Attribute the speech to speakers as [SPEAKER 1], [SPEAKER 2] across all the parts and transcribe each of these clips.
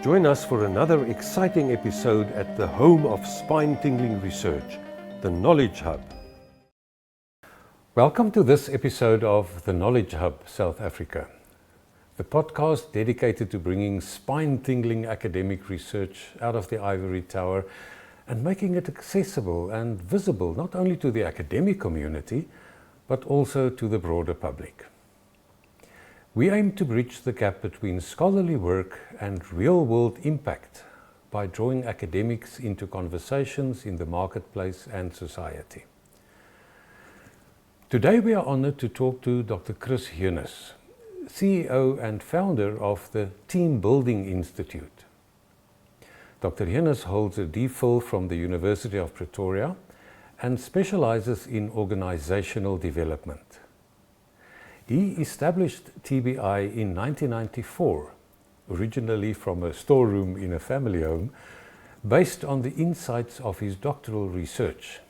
[SPEAKER 1] Join us for another exciting episode at the home of spine-tingling research, the Knowledge Hub. Welcome to this episode of the Knowledge Hub South Africa, the podcast dedicated to bringing spine-tingling academic research out of the ivory tower and making it accessible and visible not only to the academic community, but also to the broader public. We aim to bridge the gap between scholarly work and real-world impact by drawing academics into conversations in the marketplace and society. Today we are honored to talk to Dr. Chris Hearnes, CEO and founder of the Team Building Institute. Dr. Hearnes holds a DPhil from the University of Pretoria and specializes in organizational development. He established TBI in 1994, originally from a storeroom in a family home, based on the insights of his doctoral research.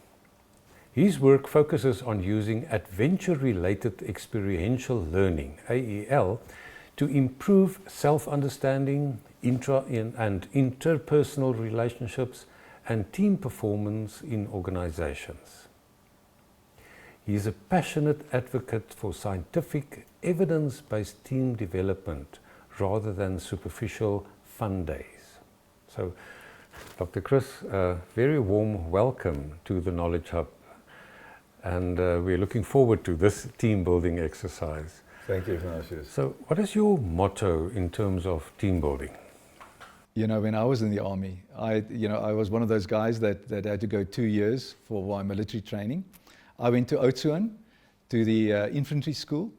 [SPEAKER 1] His work focuses on using adventure-related experiential learning, AEL, to improve self-understanding, and interpersonal relationships and team performance in organizations. He is a passionate advocate for scientific, evidence-based team development rather than superficial fun days. So, Dr. Chris, very warm welcome to the Knowledge Hub, and we're looking forward to this team building exercise.
[SPEAKER 2] Thank you, Ignatius.
[SPEAKER 1] So, what is your motto in terms of team building?
[SPEAKER 2] You know, when I was in the army, I was one of those guys that had to go 2 years for my military training. I went to Oudtshoorn, to the infantry school,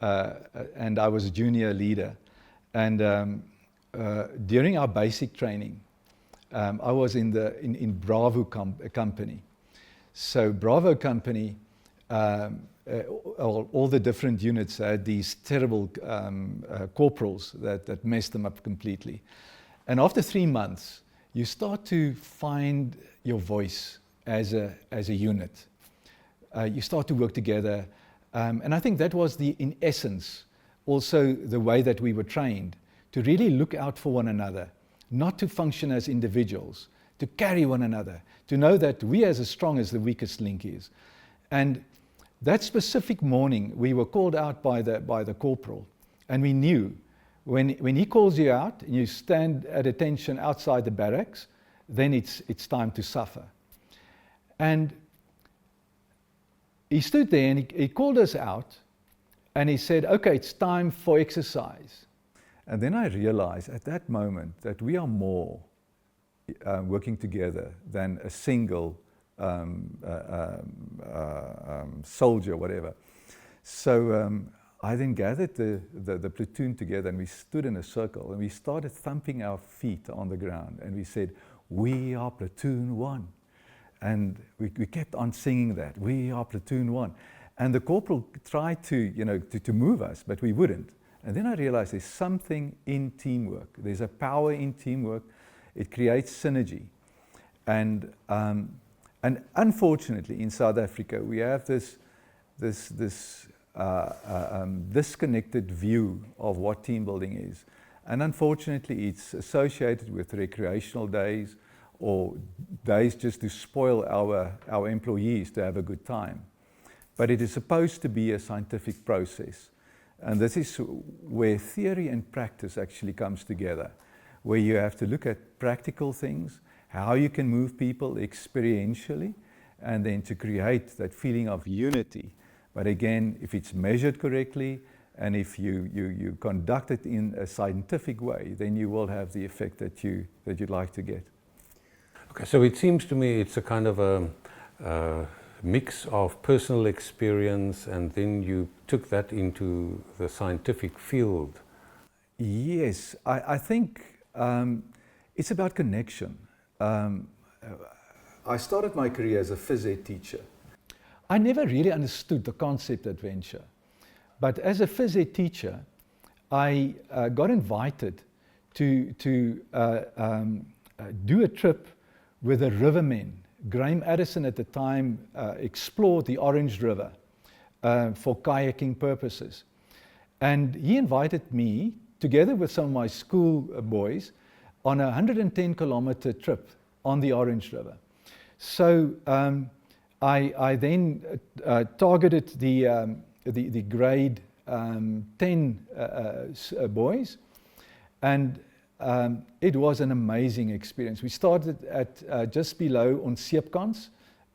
[SPEAKER 2] and I was a junior leader. And during our basic training, I was in Bravo company. So Bravo company, all the different units had these terrible corporals that messed them up completely. And after 3 months, you start to find your voice as a unit. You start to work together. And I think that was in essence, also the way that we were trained, to really look out for one another, not to function as individuals, to carry one another, to know that we are as strong as the weakest link is. And that specific morning, we were called out by the corporal, and we knew when he calls you out and you stand at attention outside the barracks, then it's time to suffer. And he stood there and he called us out and he said, okay, it's time for exercise. And then I realized at that moment that we are more working together than a single soldier, whatever. So I then gathered the platoon together and we stood in a circle and we started thumping our feet on the ground and we said, we are platoon one. And we kept on singing that, we are platoon one. And the corporal tried to move us, but we wouldn't. And then I realized there's something in teamwork. There's a power in teamwork. It creates synergy. And unfortunately, in South Africa, we have this disconnected view of what team building is. And unfortunately, it's associated with recreational days, or days just to spoil our employees to have a good time. But it is supposed to be a scientific process. And this is where theory and practice actually comes together, where you have to look at practical things, how you can move people experientially, and then to create that feeling of unity. But again, if it's measured correctly, and if you conduct it in a scientific way, then you will have the effect that you'd like to get.
[SPEAKER 1] Okay, so it seems to me it's a kind of a mix of personal experience and then you took that into the scientific field.
[SPEAKER 2] Yes, I think it's about connection. I started my career as a phys ed teacher. I never really understood the concept adventure. But as a phys ed teacher, I got invited to do a trip with the rivermen. Graham Addison at the time explored the Orange River for kayaking purposes. And he invited me, together with some of my school boys, on a 110-kilometer trip on the Orange River. So I then targeted the grade 10 boys, and it was an amazing experience. We started at just below Onseepkans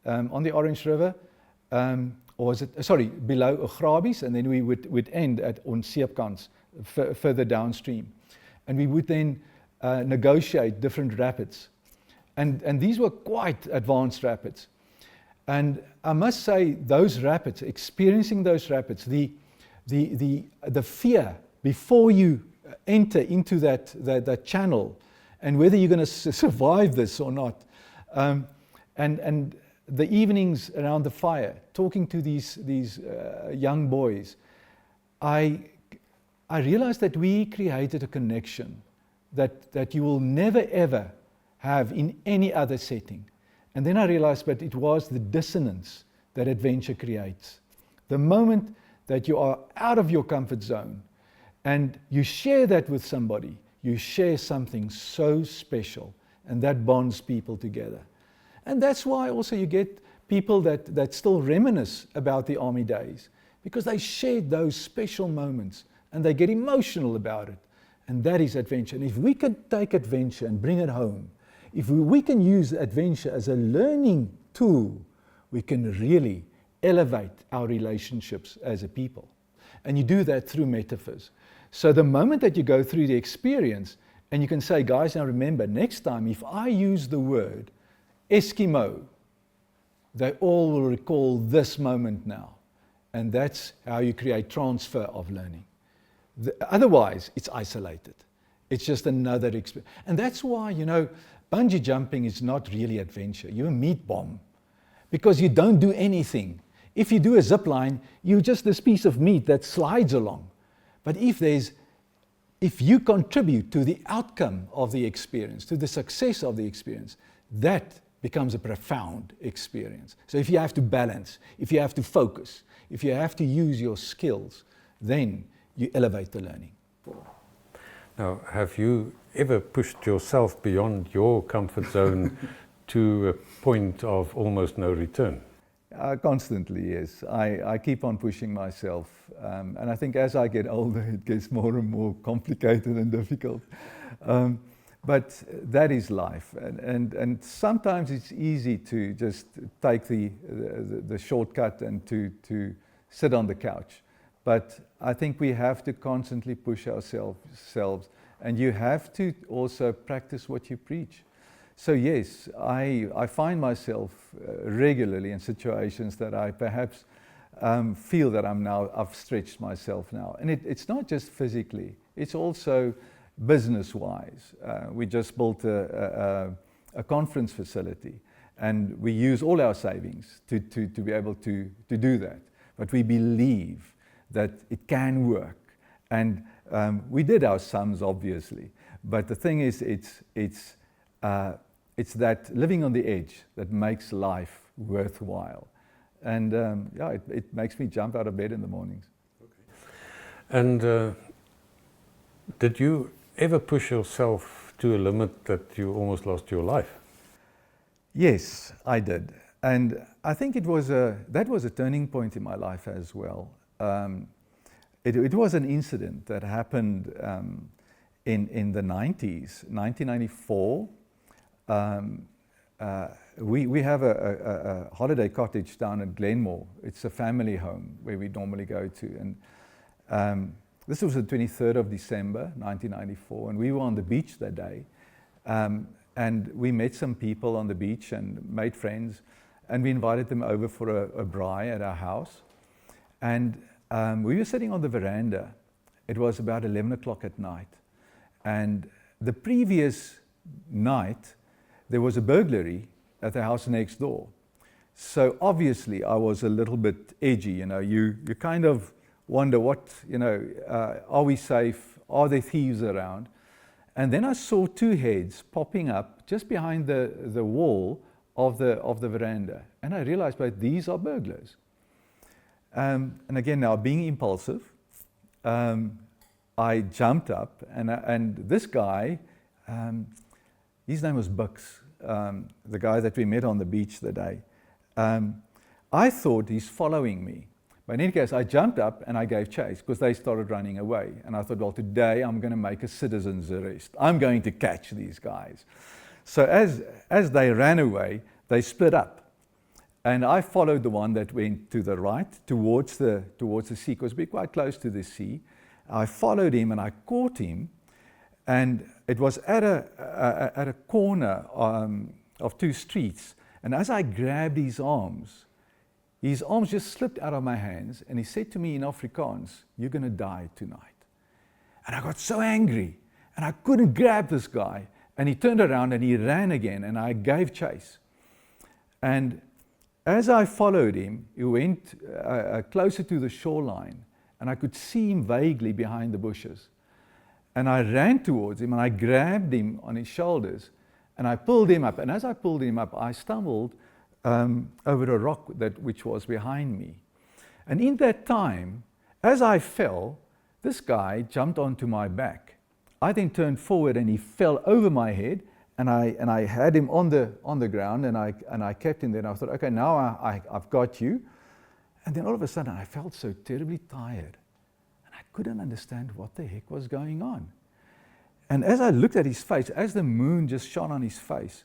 [SPEAKER 2] on the Orange River, or was it, sorry, below Ograbies, and then we would end at Onseepkans further downstream. And we would then negotiate different rapids. And these were quite advanced rapids. And I must say, those rapids, experiencing those rapids, the fear before you enter into that channel, and whether you're going to survive this or not, and the evenings around the fire, talking to these young boys, I realized that we created a connection that you will never ever have in any other setting. And then I realized that it was the dissonance that adventure creates. The moment that you are out of your comfort zone and you share that with somebody, you share something so special, and that bonds people together. And that's why also you get people that still reminisce about the army days, because they shared those special moments and they get emotional about it. And that is adventure. And if we can take adventure and bring it home, if we can use adventure as a learning tool, we can really elevate our relationships as a people. And you do that through metaphors. So the moment that you go through the experience, and you can say, guys, now remember, next time if I use the word Eskimo, they all will recall this moment now. And that's how you create transfer of learning. Otherwise, it's isolated. It's just another experience. And that's why, bungee jumping is not really adventure. You're a meat bomb because you don't do anything. If you do a zip line, you're just this piece of meat that slides along. But if you contribute to the outcome of the experience, to the success of the experience, that becomes a profound experience. So if you have to balance, if you have to focus, if you have to use your skills, then you elevate the learning.
[SPEAKER 1] Now, have you ever pushed yourself beyond your comfort zone to a point of almost no return?
[SPEAKER 2] Constantly, yes. I keep on pushing myself. And I think as I get older, it gets more and more complicated and difficult. But that is life. And sometimes it's easy to just take the shortcut and to sit on the couch. But I think we have to constantly push ourselves, and you have to also practice what you preach. So yes, I find myself regularly in situations that I perhaps feel that I've stretched myself now. And it's not just physically, it's also business-wise. We just built a conference facility, and we use all our savings to be able to do that. But we believe that it can work. And we did our sums, obviously. But the thing is, it's that living on the edge that makes life worthwhile. And it makes me jump out of bed in the mornings.
[SPEAKER 1] Okay. And did you ever push yourself to a limit that you almost lost your life?
[SPEAKER 2] Yes, I did. And I think that was a turning point in my life as well. It was an incident that happened in the 90s, 1994. We have a holiday cottage down at Glenmore. It's a family home where we normally go to. And this was the 23rd of December, 1994, and we were on the beach that day. And we met some people on the beach and made friends, and we invited them over for a braai at our house. And we were sitting on the veranda. It was about 11 o'clock at night. And the previous night, there was a burglary at the house next door. So obviously I was a little bit edgy, you kind of wonder are we safe? Are there thieves around? And then I saw two heads popping up just behind the wall of the veranda. And I realized, but these are burglars. And again, now being impulsive, I jumped up, and this guy his name was Bux, the guy that we met on the beach that day. I thought he's following me. But in any case, I jumped up and I gave chase because they started running away. And I thought, well, today I'm going to make a citizen's arrest. I'm going to catch these guys. So as they ran away, they split up. And I followed the one that went to the right towards the sea, because we're quite close to the sea. I followed him and I caught him. And it was at a corner of two streets. And as I grabbed his arms just slipped out of my hands, and he said to me in Afrikaans, "You're going to die tonight." And I got so angry, and I couldn't grab this guy. And he turned around and he ran again, and I gave chase. And as I followed him, he went closer to the shoreline, and I could see him vaguely behind the bushes. And I ran towards him, and I grabbed him on his shoulders, and I pulled him up. And as I pulled him up, I stumbled over a rock which was behind me. And in that time, as I fell, this guy jumped onto my back. I then turned forward and he fell over my head, and I had him on the ground, and I kept him there. And I thought, okay, now I've got you. And then all of a sudden I felt so terribly tired, and I couldn't understand what the heck was going on. And as I looked at his face, as the moon just shone on his face,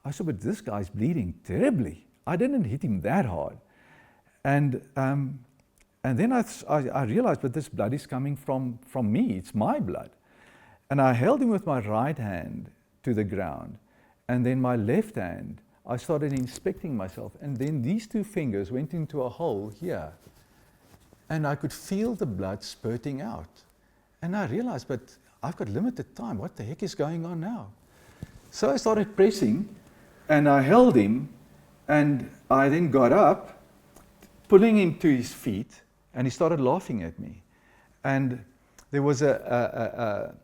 [SPEAKER 2] I said, but this guy's bleeding terribly. I didn't hit him that hard. And then I realized, but this blood is coming from me. It's my blood. And I held him with my right hand to the ground. And then my left hand, I started inspecting myself. And then these two fingers went into a hole here. And I could feel the blood spurting out. And I realized, but I've got limited time. What the heck is going on now? So I started pressing, and I held him, and I then got up, pulling him to his feet, and he started laughing at me. And there was a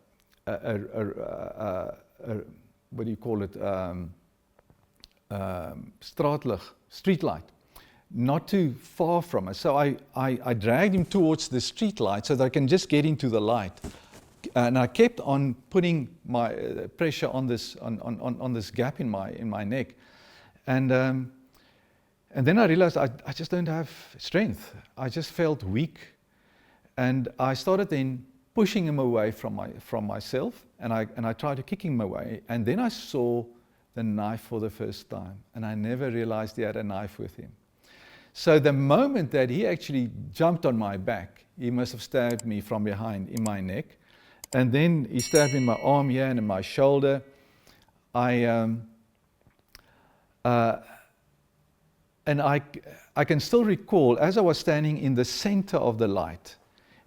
[SPEAKER 2] what do you call it? Street light, not too far from us. So I dragged him towards the street light so that I can just get into the light. And I kept on putting my pressure on this gap in my neck, and then I realized I just don't have strength. I just felt weak, and I started then pushing him away from myself, and I tried to kick him away, and then I saw the knife for the first time, and I never realized he had a knife with him. So the moment that he actually jumped on my back, he must have stabbed me from behind in my neck. And then he stabbed me in my arm here and in my shoulder. And I can still recall, as I was standing in the center of the light,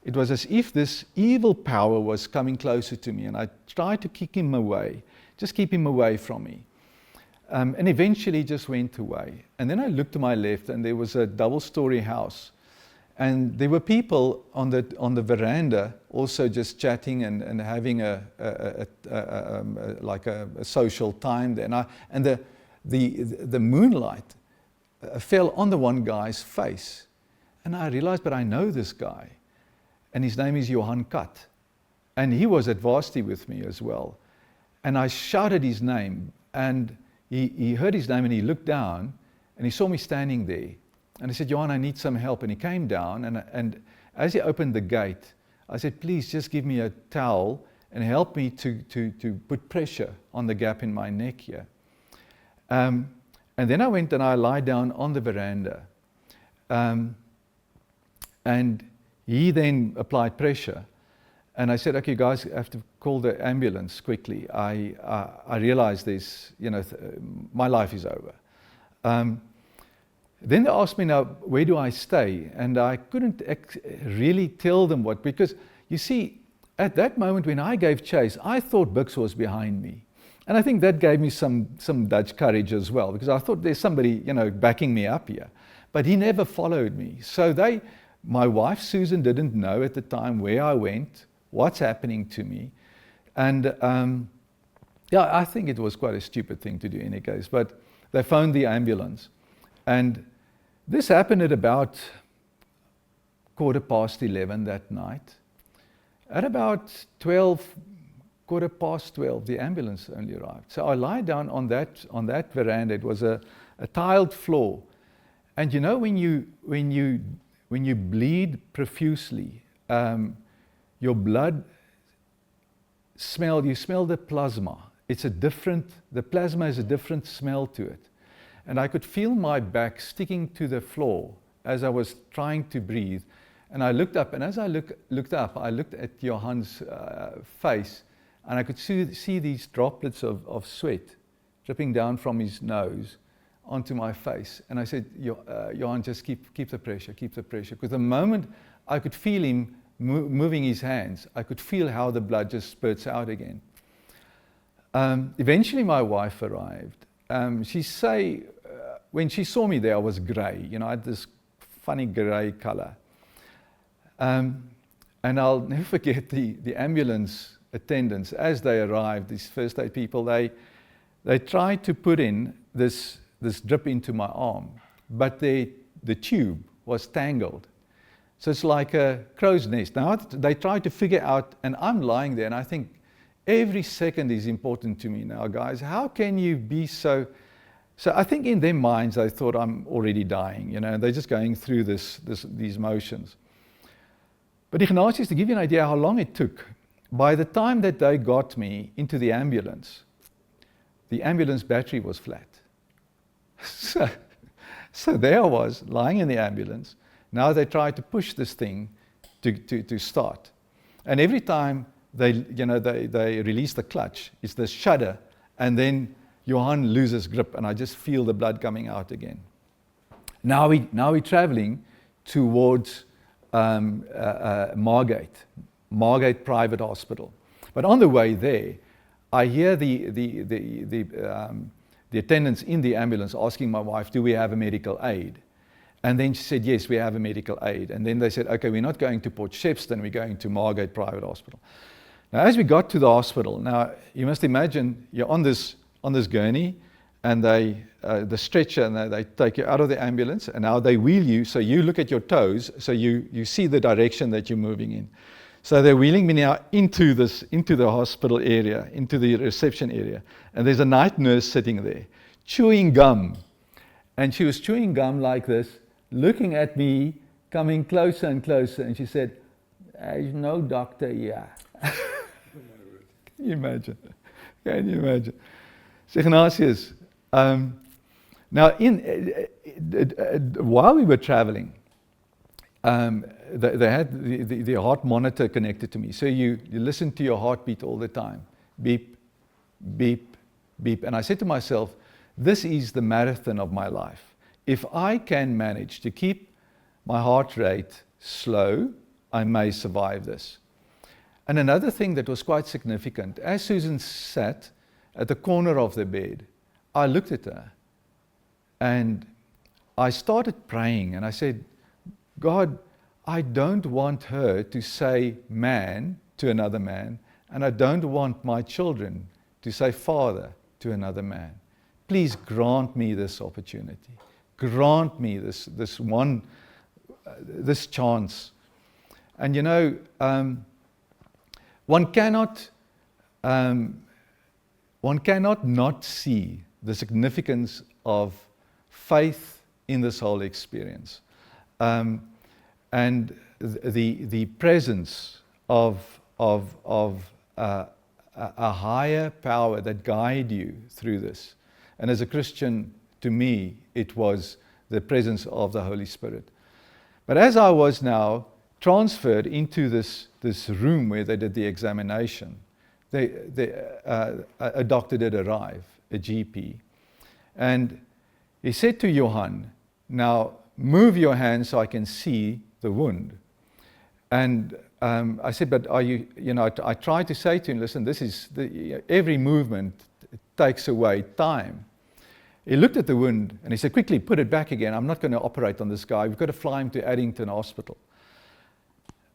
[SPEAKER 2] it was as if this evil power was coming closer to me, and I tried to kick him away, just keep him away from me. And eventually he just went away. And then I looked to my left, and there was a double-story house. And there were people on the veranda also just chatting and having like a social time there. And the moonlight fell on the one guy's face. And I realized, but I know this guy. And his name is Johan Kat. And he was at varsity with me as well. And I shouted his name. And he heard his name, and he looked down, and he saw me standing there. And I said, Johan, I need some help. And he came down, and as he opened the gate, I said, please just give me a towel and help me to put pressure on the gap in my neck here. And then I went and I lied down on the veranda. And he then applied pressure. And I said, okay, guys, I have to call the ambulance quickly. I realized this, my life is over. Then they asked me, now, where do I stay? And I couldn't really tell them what, because you see, at that moment when I gave chase, I thought Bux was behind me. And I think that gave me some Dutch courage as well, because I thought there's somebody, backing me up here. But he never followed me. So my wife, Susan, didn't know at the time where I went, what's happening to me. And I think it was quite a stupid thing to do in any case, but they phoned the ambulance. And this happened at about 11:15 that night. At about 12 12:15, the ambulance only arrived. So I lie down on that veranda. It was a tiled floor. And you know, when you bleed profusely, your blood you smell the plasma. The plasma has a different smell to it. And I could feel my back sticking to the floor as I was trying to breathe. And I looked up, and as I looked up, I looked at Johan's face, and I could see these droplets of sweat dripping down from his nose onto my face. And I said, Johan, just keep the pressure, keep the pressure. Because the moment I could feel him moving his hands, I could feel how the blood just spurts out again. Eventually my wife arrived. When she saw me there, I was grey. You know, I had this funny grey colour. And I'll never forget the ambulance attendants, as they arrived, these first aid people, they tried to put in this drip into my arm, but the tube was tangled. So it's like a crow's nest. Now they tried to figure out, and I'm lying there, and I think every second is important to me now, guys. How can you be so... So I think in their minds, they thought I'm already dying, you know, and they're just going through these motions. But Ignatius, to give you an idea how long it took, by the time that they got me into the ambulance battery was flat. So there I was, lying in the ambulance. Now they try to push this thing to start. And every time they release the clutch, it's this shudder, and then Johan loses grip, and I just feel the blood coming out again. Now we're traveling towards Margate Private Hospital. But on the way there, I hear the attendants in the ambulance asking my wife, do we have a medical aid? And then she said, yes, we have a medical aid. And then they said, okay, we're not going to Port Shepstone, we're going to Margate Private Hospital. Now, as we got to the hospital, now you must imagine you're on this gurney, and the stretcher, and they take you out of the ambulance, and now they wheel you, so you look at your toes, so you see the direction that you're moving in. So they're wheeling me now into the hospital area, into the reception area, and there's a night nurse sitting there, chewing gum. And she was chewing gum like this, looking at me, coming closer and closer, and she said, there's no doctor here. Can you imagine? Can you imagine? So Ignatius, now while we were traveling, they had the heart monitor connected to me. So you listen to your heartbeat all the time. Beep, beep, beep. And I said to myself, this is the marathon of my life. If I can manage to keep my heart rate slow, I may survive this. And another thing that was quite significant, as Susan sat at the corner of the bed, I looked at her and I started praying, and I said, God, I don't want her to say man to another man, and I don't want my children to say father to another man. Please grant me this opportunity. Grant me this chance. And you know, one cannot not see the significance of faith in this whole experience, and the presence of a higher power that guide you through this. And as a Christian, to me, it was the presence of the Holy Spirit. But as I was now transferred into this room where they did the examination, a doctor did arrive, a GP. And he said to Johan, now move your hand so I can see the wound. And I said, but are you, I tried to say to him, listen, every movement takes away time. He looked at the wound and he said, quickly, put it back again. I'm not going to operate on this guy. We've got to fly him to Addington Hospital.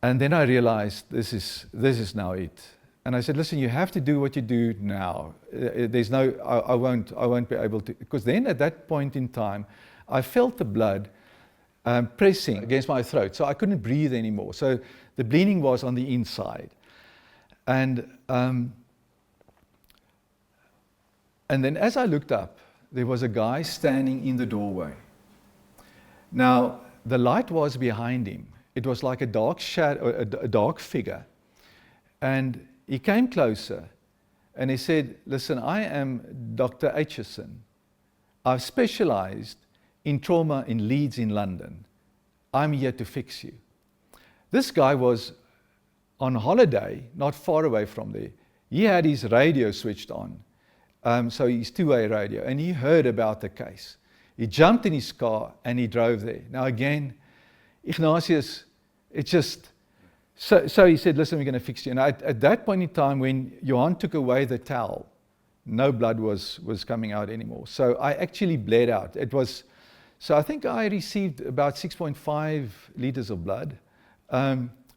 [SPEAKER 2] And then I realized this is now it. And I said, listen, you have to do what you do now. There's no, I won't be able to, because then at that point in time, I felt the blood pressing against my throat, so I couldn't breathe anymore. So the bleeding was on the inside. And And then as I looked up, there was a guy standing in the doorway. Now, the light was behind him. It was like a dark shadow, a dark figure. And he came closer and he said, "Listen, I am Dr. Aitchison. I've specialized in trauma in Leeds in London. I'm here to fix you." This guy was on holiday, not far away from there. He had his radio switched on, so his two-way radio, and he heard about the case. He jumped in his car and he drove there. Now again, Ignatius, it's just, so he said, "Listen, we're going to fix you." And at that point in time, when Johan took away the towel, no blood was coming out anymore. So I actually bled out. So I think I received about 6.5 liters of blood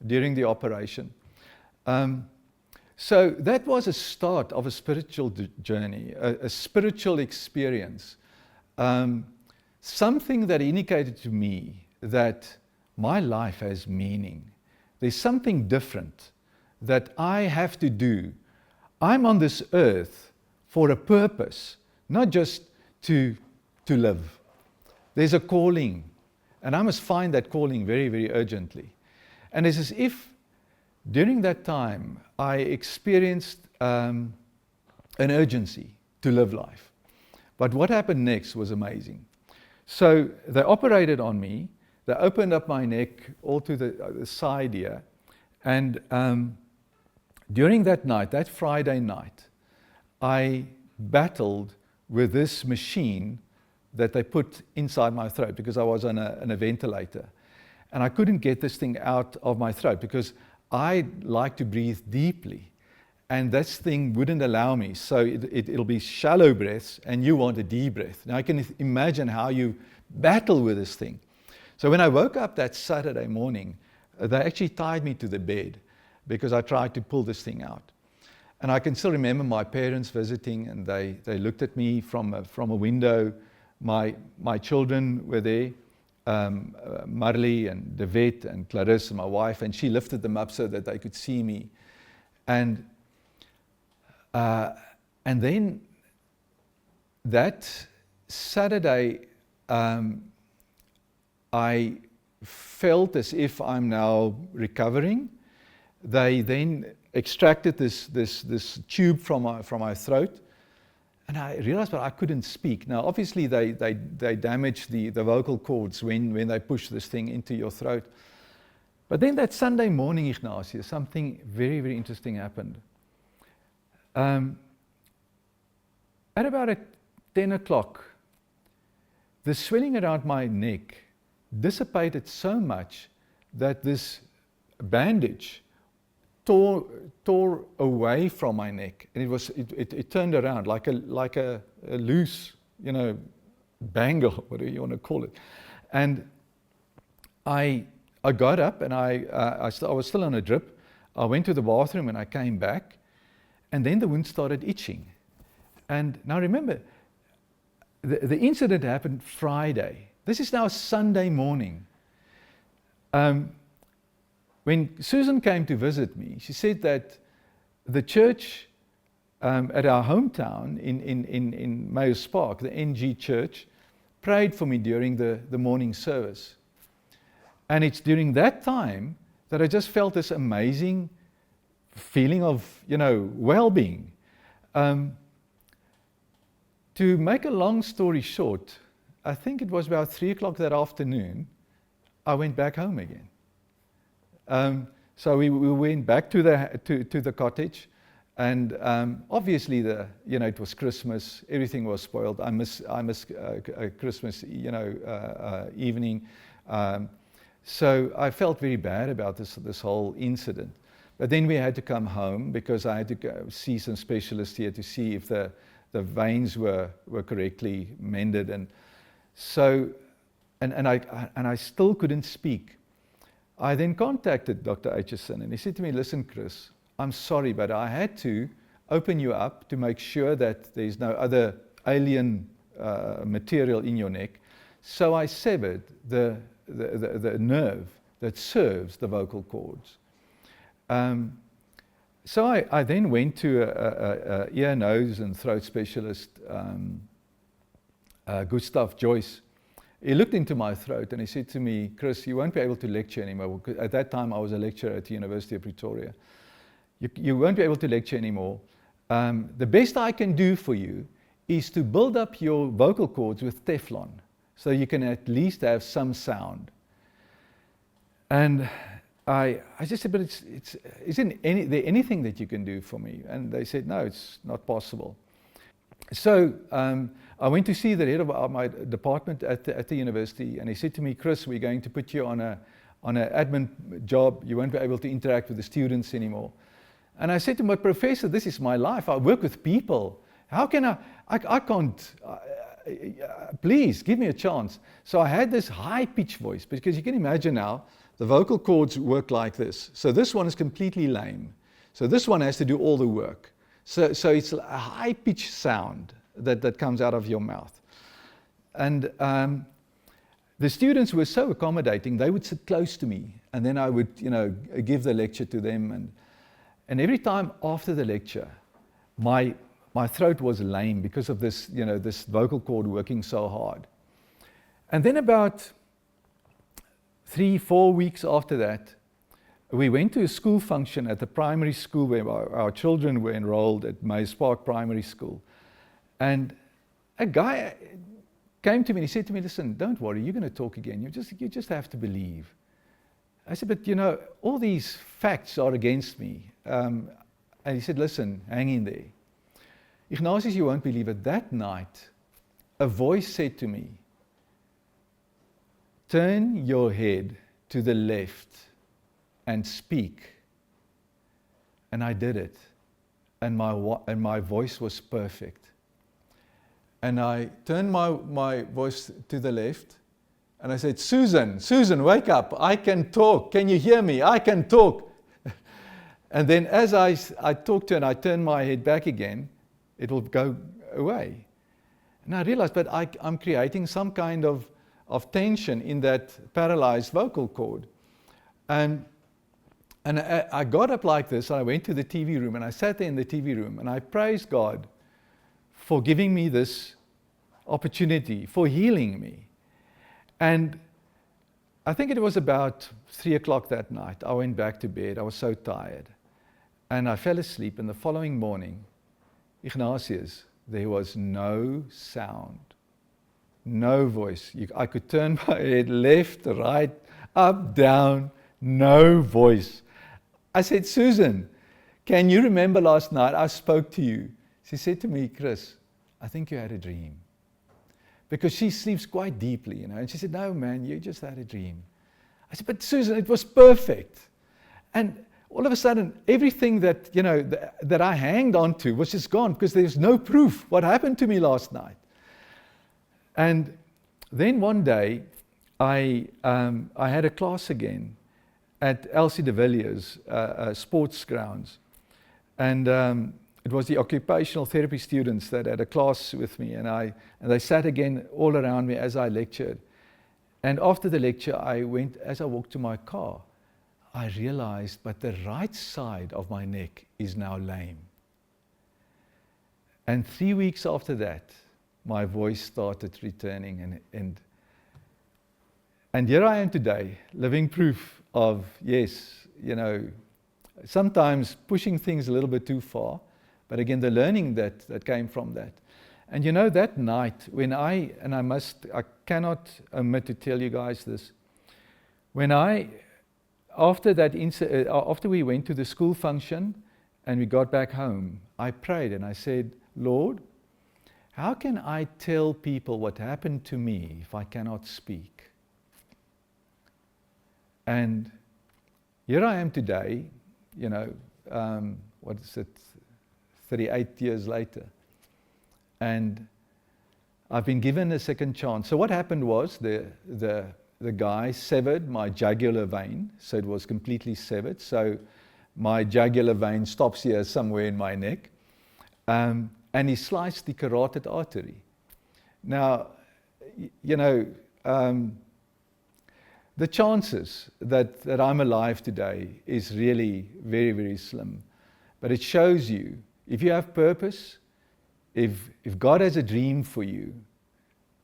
[SPEAKER 2] during the operation. So that was a start of a spiritual journey, a spiritual experience. Something that indicated to me that my life has meaning. There's something different that I have to do. I'm on this earth for a purpose, not just to live. There's a calling, and I must find that calling very, very urgently. And it's as if during that time I experienced an urgency to live life. But what happened next was amazing. So they operated on me. They opened up my neck all to the side here. And during that night, that Friday night, I battled with this machine that they put inside my throat because I was on a ventilator. And I couldn't get this thing out of my throat because I like to breathe deeply. And this thing wouldn't allow me. So it'll be shallow breaths, and you want a deep breath. Now I can imagine how you battle with this thing. So when I woke up that Saturday morning, they actually tied me to the bed because I tried to pull this thing out. And I can still remember my parents visiting, and they looked at me from a window. My children were there, Marley and Devet and Clarisse, my wife, and she lifted them up so that they could see me. And then that Saturday, I felt as if I'm now recovering. They then extracted this tube from my throat, and I realized that I couldn't speak. Now, obviously, they damage the vocal cords when they push this thing into your throat. But then that Sunday morning, Ignatius, something very, very interesting happened. At about 10 o'clock, the swelling around my neck dissipated so much that this bandage tore away from my neck, and it turned around like a loose, bangle, whatever you want to call it. And I got up, and I was still on a drip. I went to the bathroom and I came back, and then the wound started itching. And now remember, the incident happened Friday. This is now Sunday morning. When Susan came to visit me, she said that the church at our hometown in Mayors Park, the NG Church, prayed for me during the morning service. And it's during that time that I just felt this amazing feeling of, well-being. To make a long story short, I think it was about 3 o'clock that afternoon, I went back home again. So we went back to the cottage, and obviously it was Christmas. Everything was spoiled. I miss Christmas evening. So I felt very bad about this whole incident. But then we had to come home because I had to go see some specialists here to see if the veins were correctly mended, and so and I still couldn't speak. I then contacted Dr. Aitchison, and he said to me, "Listen, Chris, I'm sorry, but I had to open you up to make sure that there's no other alien material in your neck. So I severed the nerve that serves the vocal cords." So I then went to a ear, nose and throat specialist, Gustav Joyce. He looked into my throat and he said to me, Chris, you won't be able to lecture anymore. At that time I was a lecturer at the University of Pretoria. You won't be able to lecture anymore. The best I can do for you is to build up your vocal cords with Teflon so you can at least have some sound. And I just said, but isn't there anything that you can do for me? And they said, no, it's not possible. So I went to see the head of my department at the university, and he said to me, Chris, we're going to put you on an admin job. You won't be able to interact with the students anymore. And I said to him, but Professor, this is my life. I work with people. How can I can't, please give me a chance. So I had this high-pitched voice, because you can imagine now, the vocal cords work like this. So this one is completely lame. So this one has to do all the work. So it's a high-pitched sound that comes out of your mouth. And the students were so accommodating, they would sit close to me, and then I would, give the lecture to them. And every time after the lecture, my throat was lame because of this, this vocal cord working so hard. And then about 3-4 weeks after that, we went to a school function at the primary school where our children were enrolled at Mays Park Primary School. And a guy came to me and he said to me, listen, don't worry, you're going to talk again. You just have to believe. I said, but all these facts are against me. And he said, listen, hang in there. Ignatius, you won't believe it. That night, a voice said to me, turn your head to the left and speak. And I did it. And my voice was perfect. And I turned my voice to the left, and I said, Susan, wake up. I can talk. Can you hear me? I can talk. And then as I talked to her and I turned my head back again, it will go away. And I realized, but I'm creating some kind of tension in that paralyzed vocal cord. And I got up like this, and I went to the TV room, and I sat there in the TV room, and I praised God for giving me this opportunity, for healing me. And I think it was about 3 o'clock that night. I went back to bed. I was so tired. And I fell asleep, and the following morning, Ignatius, there was no sound, no voice. I could turn my head left, right, up, down, no voice. I said, Susan, can you remember last night I spoke to you? She said to me, Chris, I think you had a dream. Because she sleeps quite deeply, And she said, no, man, you just had a dream. I said, but Susan, it was perfect. And all of a sudden, everything that, that I hanged on to was just gone, because there's no proof what happened to me last night. And then one day, I had a class again at Elsie de Villiers sports grounds. And it was the occupational therapy students that had a class with me, and they sat again all around me as I lectured. And after the lecture, as I walked to my car, I realized, but the right side of my neck is now lame. And 3 weeks after that, my voice started returning, and here I am today, living proof of, yes, sometimes pushing things a little bit too far, but again, the learning that came from that. And that night, when I cannot omit to tell you guys this, after we went to the school function and we got back home, I prayed and I said, Lord, how can I tell people what happened to me if I cannot speak? And here I am today, 38 years later. And I've been given a second chance. So what happened was the guy severed my jugular vein, so it was completely severed. So my jugular vein stops here somewhere in my neck. And he sliced the carotid artery. Now, the chances that I'm alive today is really very, very slim. But it shows you, if you have purpose, if God has a dream for you,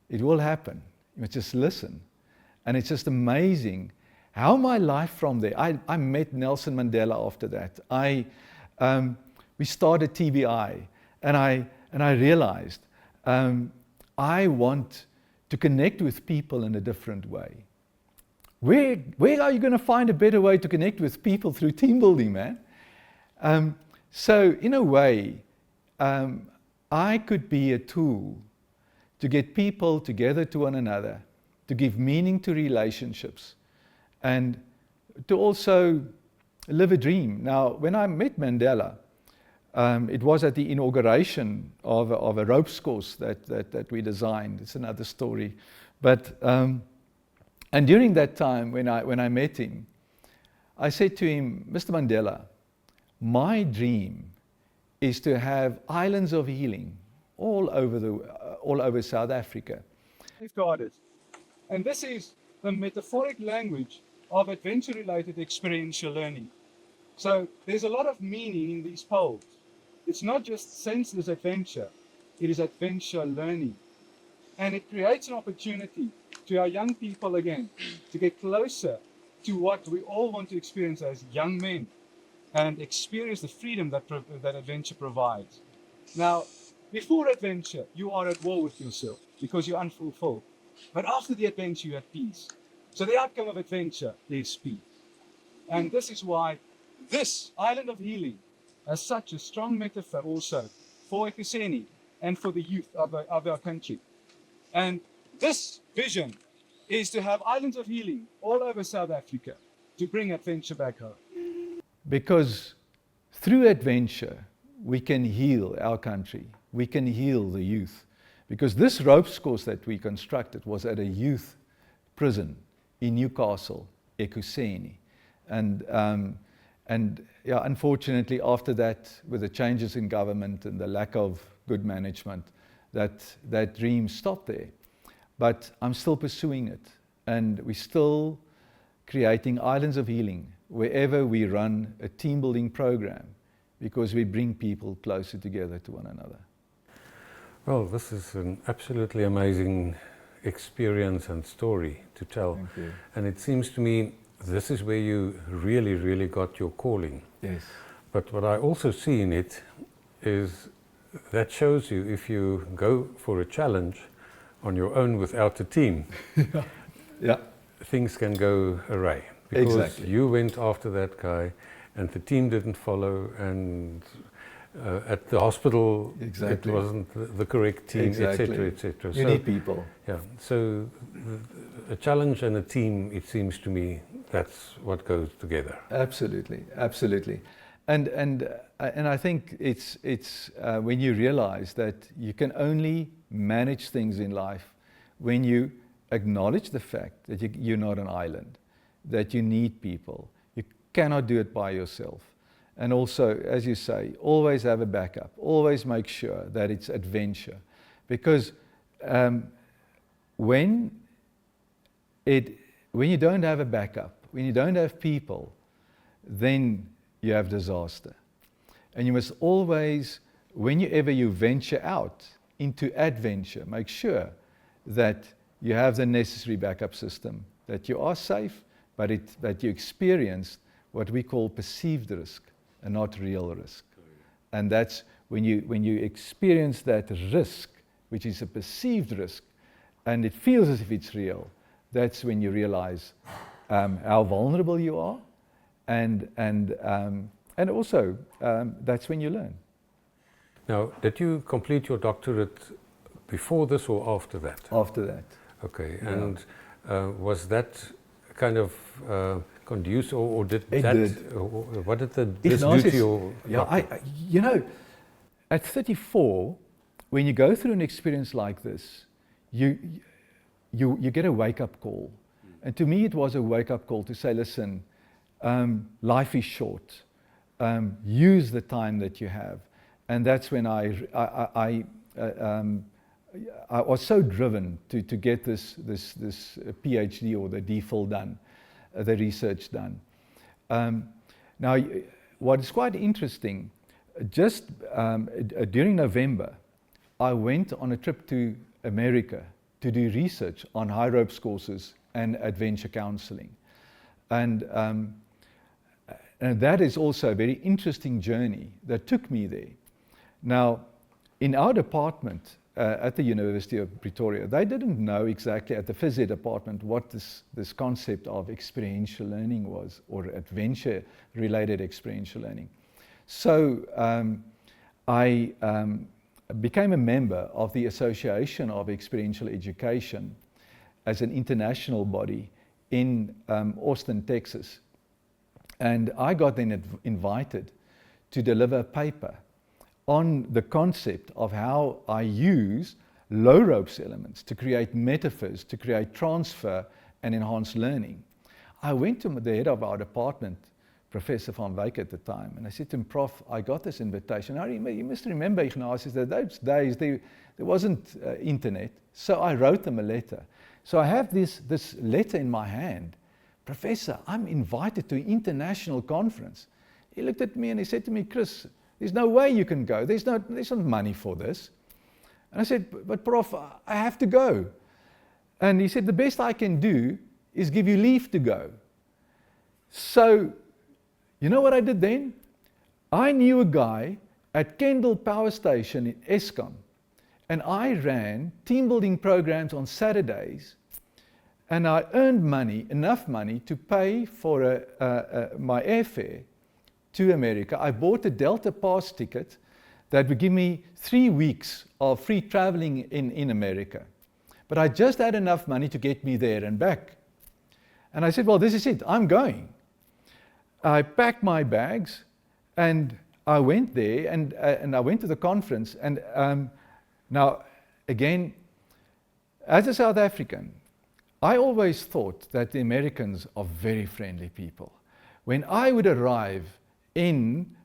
[SPEAKER 2] it will happen. You must just listen. And it's just amazing how my life from there, I met Nelson Mandela after that. We started TBI, and I realized I want to connect with people in a different way. Where are you going to find a better way to connect with people through team building, man? So in a way, I could be a tool to get people together to one another, to give meaning to relationships, and to also live a dream. Now, when I met Mandela, it was at the inauguration of a ropes course that we designed. It's another story. But, and during that time, when I met him, I said to him, Mr. Mandela, my dream is to have islands of healing all over South Africa.
[SPEAKER 3] Safeguarded. And this is the metaphoric language of adventure-related experiential learning. So there's a lot of meaning in these poles. It's not just senseless adventure, it is adventure learning. And it creates an opportunity to our young people again to get closer to what we all want to experience as young men and experience the freedom that adventure provides. Now, before adventure, you are at war with yourself because you're unfulfilled. But after the adventure, you have peace. So the outcome of adventure is peace. And this is why this island of healing has such a strong metaphor also for Ekuseni and for the youth of our country. And this vision is to have islands of healing all over South Africa to bring adventure back home.
[SPEAKER 2] Because through adventure, we can heal our country. We can heal the youth. Because this ropes course that we constructed was at a youth prison in Newcastle, Ekuseni. And yeah, unfortunately, after that, with the changes in government and the lack of good management, that dream stopped there. But I'm still pursuing it. And we're still creating islands of healing wherever we run a team building program, because we bring people closer together to one another.
[SPEAKER 1] Well, this is an absolutely amazing experience and story to tell.
[SPEAKER 2] Thank you.
[SPEAKER 1] And it seems to me this is where you really, really got your calling.
[SPEAKER 2] Yes.
[SPEAKER 1] But what I also see in it is that shows you if you go for a challenge on your own without a team,
[SPEAKER 2] Yeah.
[SPEAKER 1] things can go awry. Because
[SPEAKER 2] Exactly.
[SPEAKER 1] you went after that guy and the team didn't follow, and at the hospital
[SPEAKER 2] Exactly.
[SPEAKER 1] it wasn't the correct team,
[SPEAKER 2] Exactly.
[SPEAKER 1] etc., etc.
[SPEAKER 2] You need people.
[SPEAKER 1] Yeah, so a challenge and a team, it seems to me, that's what goes together.
[SPEAKER 2] Absolutely, absolutely. And I think it's when you realize that you can only manage things in life when you acknowledge the fact that you're not an island, that you need people. You cannot do it by yourself. And also, as you say, always have a backup. Always make sure that it's adventure. Because when you don't have a backup, when you don't have people, then you have disaster. And you must always, whenever you venture out into adventure, make sure that you have the necessary backup system, that you are safe, but that you experience what we call perceived risk and not real risk. And that's when you experience that risk, which is a perceived risk, and it feels as if it's real, that's when you realize how vulnerable you are, and also that's when you learn.
[SPEAKER 1] Now, did you complete your doctorate before this or after that?
[SPEAKER 2] After that.
[SPEAKER 1] Okay,
[SPEAKER 2] Yeah.
[SPEAKER 1] and was that kind of conducive, or did
[SPEAKER 2] It
[SPEAKER 1] that?
[SPEAKER 2] did.
[SPEAKER 1] What did this do to your?
[SPEAKER 2] Yeah, you know, at 34, when you go through an experience like this, you get a wake-up call. And to me, it was a wake-up call to say, listen, life is short. Use the time that you have. And that's when I was so driven to get this PhD or the DPhil done, the research done. Now, what is quite interesting, just during November, I went on a trip to America to do research on high ropes courses and adventure counseling. And that is also a very interesting journey that took me there. Now, in our department at the University of Pretoria, they didn't know exactly at the phys ed department what this concept of experiential learning was, or adventure-related experiential learning. So I became a member of the Association of Experiential Education as an international body in Austin, Texas. And I got then invited to deliver a paper on the concept of how I use low ropes elements to create metaphors, to create transfer and enhance learning. I went to the head of our department, Professor van Wyk at the time, and I said to him, Prof, I got this invitation. Now, you must remember, Ignatius, that those days there wasn't internet, so I wrote them a letter. So I have this letter in my hand. Professor, I'm invited to an international conference. He looked at me and he said to me, Chris, there's no way you can go. There's not money for this. And I said, but Prof, I have to go. And he said, the best I can do is give you leave to go. So, you know what I did then? I knew a guy at Kendall Power Station in Eskom, and I ran team building programs on Saturdays, and I earned money, enough money to pay for my airfare to America. I bought a Delta Pass ticket that would give me 3 weeks of free traveling in America. But I just had enough money to get me there and back. And I said, well, this is it, I'm going. I packed my bags and I went there and I went to the conference. And now, again, as a South African, I always thought that the Americans are very friendly people. When I would arrive in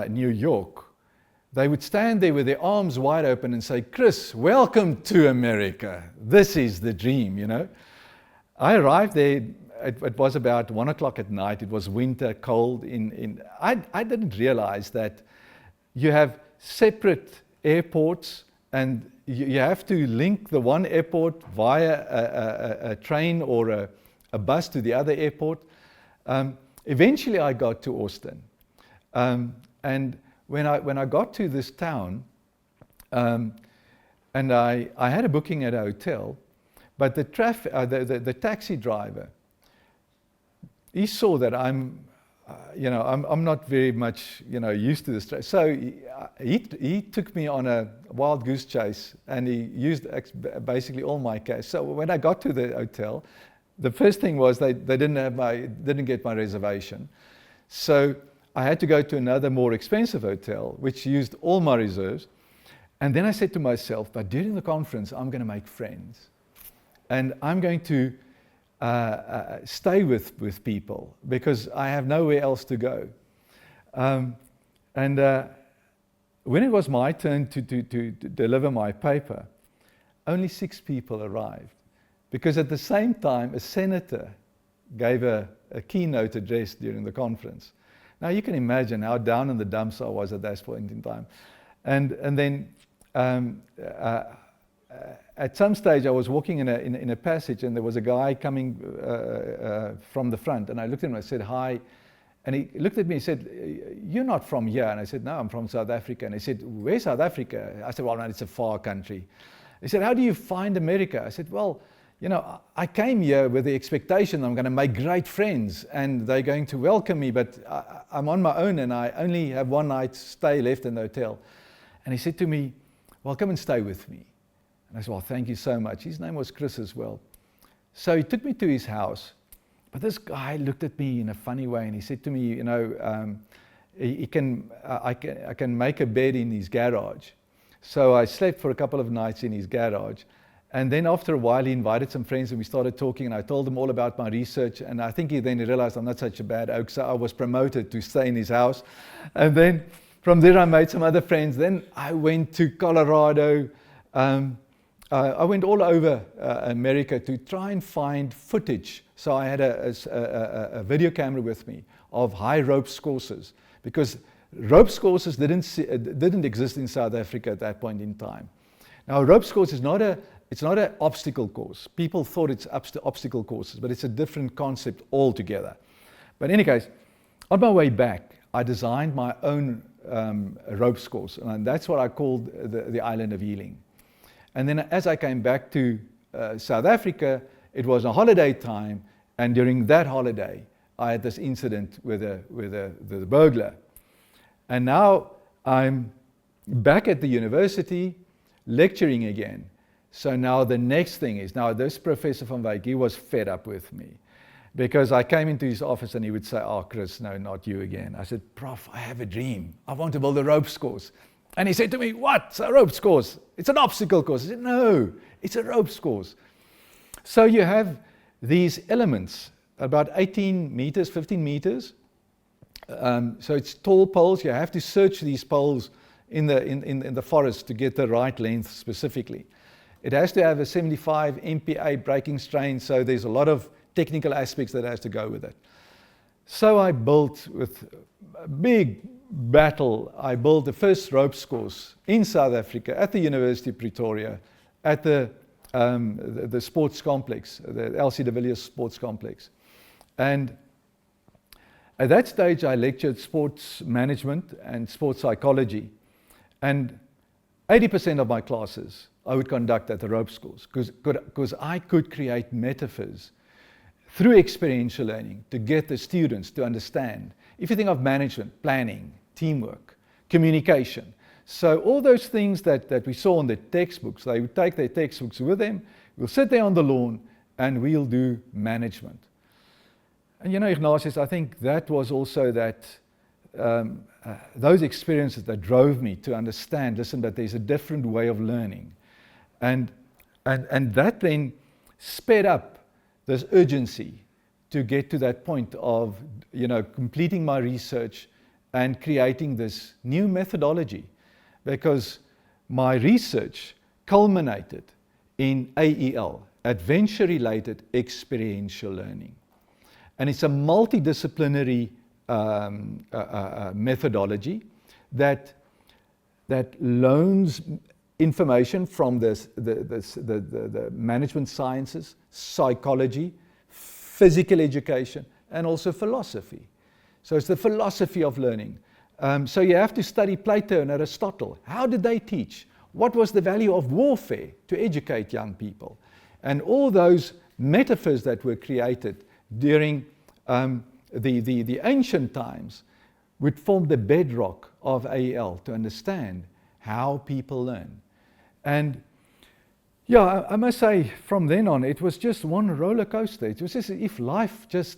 [SPEAKER 2] New York, they would stand there with their arms wide open and say, Chris, welcome to America. This is the dream, you know. I arrived there, it was about 1 o'clock at night. It was winter, cold. I didn't realize that you have separate airports and you have to link the one airport via a train or a bus to the other airport. Eventually I got to Austin. And when I got to this town, and I had a booking at a hotel, but the taxi driver, he saw that I'm not very much, used to this. So he took me on a wild goose chase, and he used basically all my cash. So when I got to the hotel, the first thing was they didn't get my reservation. So I had to go to another more expensive hotel, which used all my reserves. And then I said to myself, but during the conference, I'm going to make friends. And I'm going to stay with people because I have nowhere else to go. When it was my turn to deliver my paper, only 6 people arrived. Because at the same time, a senator gave a keynote address during the conference. Now you can imagine how down in the dumps I was at that point in time. And then at some stage I was walking in a passage and there was a guy coming from the front, and I looked at him and I said, hi. And he looked at me and said, you're not from here? And I said, no, I'm from South Africa. And he said, where's South Africa? I said, well, man, it's a far country. He said, how do you find America? I said, well, I came here with the expectation I'm going to make great friends and they're going to welcome me, but I'm on my own and I only have one night stay left in the hotel. And he said to me, well, come and stay with me. And I said, well, thank you so much. His name was Chris as well. So he took me to his house, but this guy looked at me in a funny way and he said to me, I can make a bed in his garage. So I slept for a couple of nights in his garage. And then after a while, he invited some friends and we started talking, and I told them all about my research. And I think he then realized I'm not such a bad oak, so I was promoted to stay in his house. And then from there, I made some other friends. Then I went to Colorado. I went all over America to try and find footage. So I had a video camera with me of high ropes courses, because ropes courses didn't exist in South Africa at that point in time. Now, a ropes course is not an obstacle course. People thought it's obstacle courses, but it's a different concept altogether. But in any case, on my way back, I designed my own ropes course, and that's what I called the Island of Healing. And then as I came back to South Africa, it was a holiday time, and during that holiday, I had this incident with the burglar. And now I'm back at the university lecturing again. So now the next thing is, now this Professor van Wyk, he was fed up with me because I came into his office and he would say, "Oh, Chris, no, not you again." I said, "Prof, I have a dream. I want to build a ropes course." And he said to me, "What? It's a ropes course? It's an obstacle course." I said, "No, it's a ropes course." So you have these elements, about 18 meters, 15 meters. So it's tall poles. You have to search these poles in the forest to get the right length specifically. It has to have a 75 MPa breaking strain, so there's a lot of technical aspects that has to go with it. So I built, with a big battle, I built the first ropes course in South Africa at the University of Pretoria, at the sports complex, the Elsie de Villiers Sports Complex. And at that stage, I lectured sports management and sports psychology. And 80% of my classes I would conduct at the ropes course because I could create metaphors through experiential learning to get the students to understand. If you think of management, planning, teamwork, communication. So all those things that we saw in the textbooks, they would take their textbooks with them, we'll sit there on the lawn and we'll do management. And you know, Ignatius, I think that was also those experiences that drove me to understand, listen, that there's a different way of learning. And that then sped up this urgency to get to that point of, you know, completing my research and creating this new methodology. Because my research culminated in AEL, Adventure-Related Experiential Learning. And it's a multidisciplinary methodology that loans information from the management sciences, psychology, physical education, and also philosophy. So it's the philosophy of learning. So you have to study Plato and Aristotle. How did they teach? What was the value of warfare to educate young people? And all those metaphors that were created during the ancient times would form the bedrock of AEL to understand how people learn. And yeah, I must say, from then on, it was just one roller coaster. It was just as if life just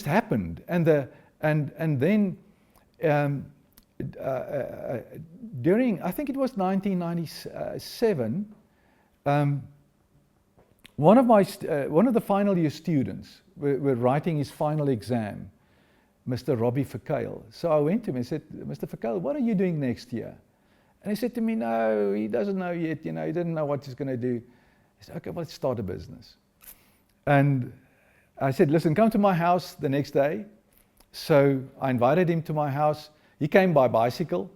[SPEAKER 2] happened. And then during, I think it was 1997, one of the final year students were writing his final exam, Mr. Robbie Verkuil. So I went to him and said, "Mr. Verkuil, what are you doing next year?" And he said to me, "No, he doesn't know yet, you know, he didn't know what he's going to do." I said, "Okay, well, let's start a business." And I said, "Listen, come to my house the next day." So I invited him to my house. He came by bicycle,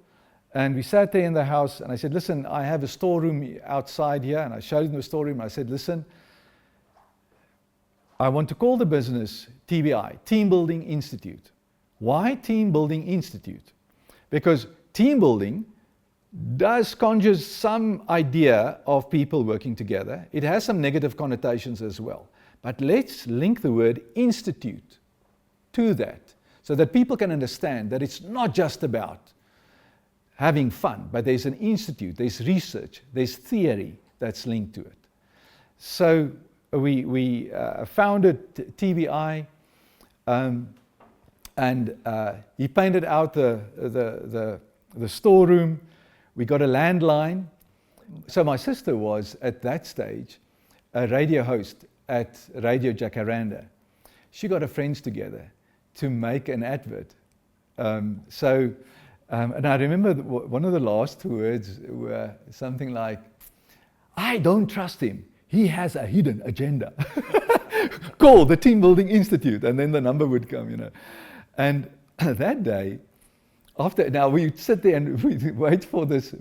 [SPEAKER 2] and we sat there in the house, and I said, "Listen, I have a storeroom outside here," and I showed him the storeroom. I said, "Listen, I want to call the business TBI, Team Building Institute." Why Team Building Institute? Because team building does conjure some idea of people working together. It has some negative connotations as well. But let's link the word institute to that so that people can understand that it's not just about having fun, but there's an institute, there's research, there's theory that's linked to it. So we founded TBI, and he painted out the storeroom. We got a landline. So my sister was, at that stage, a radio host at Radio Jacaranda. She got her friends together to make an advert. And I remember one of the last words were something like, "I don't trust him. He has a hidden agenda." Call the Team Building Institute. And then the number would come, you know. And that day, after now we sit there and we wait for this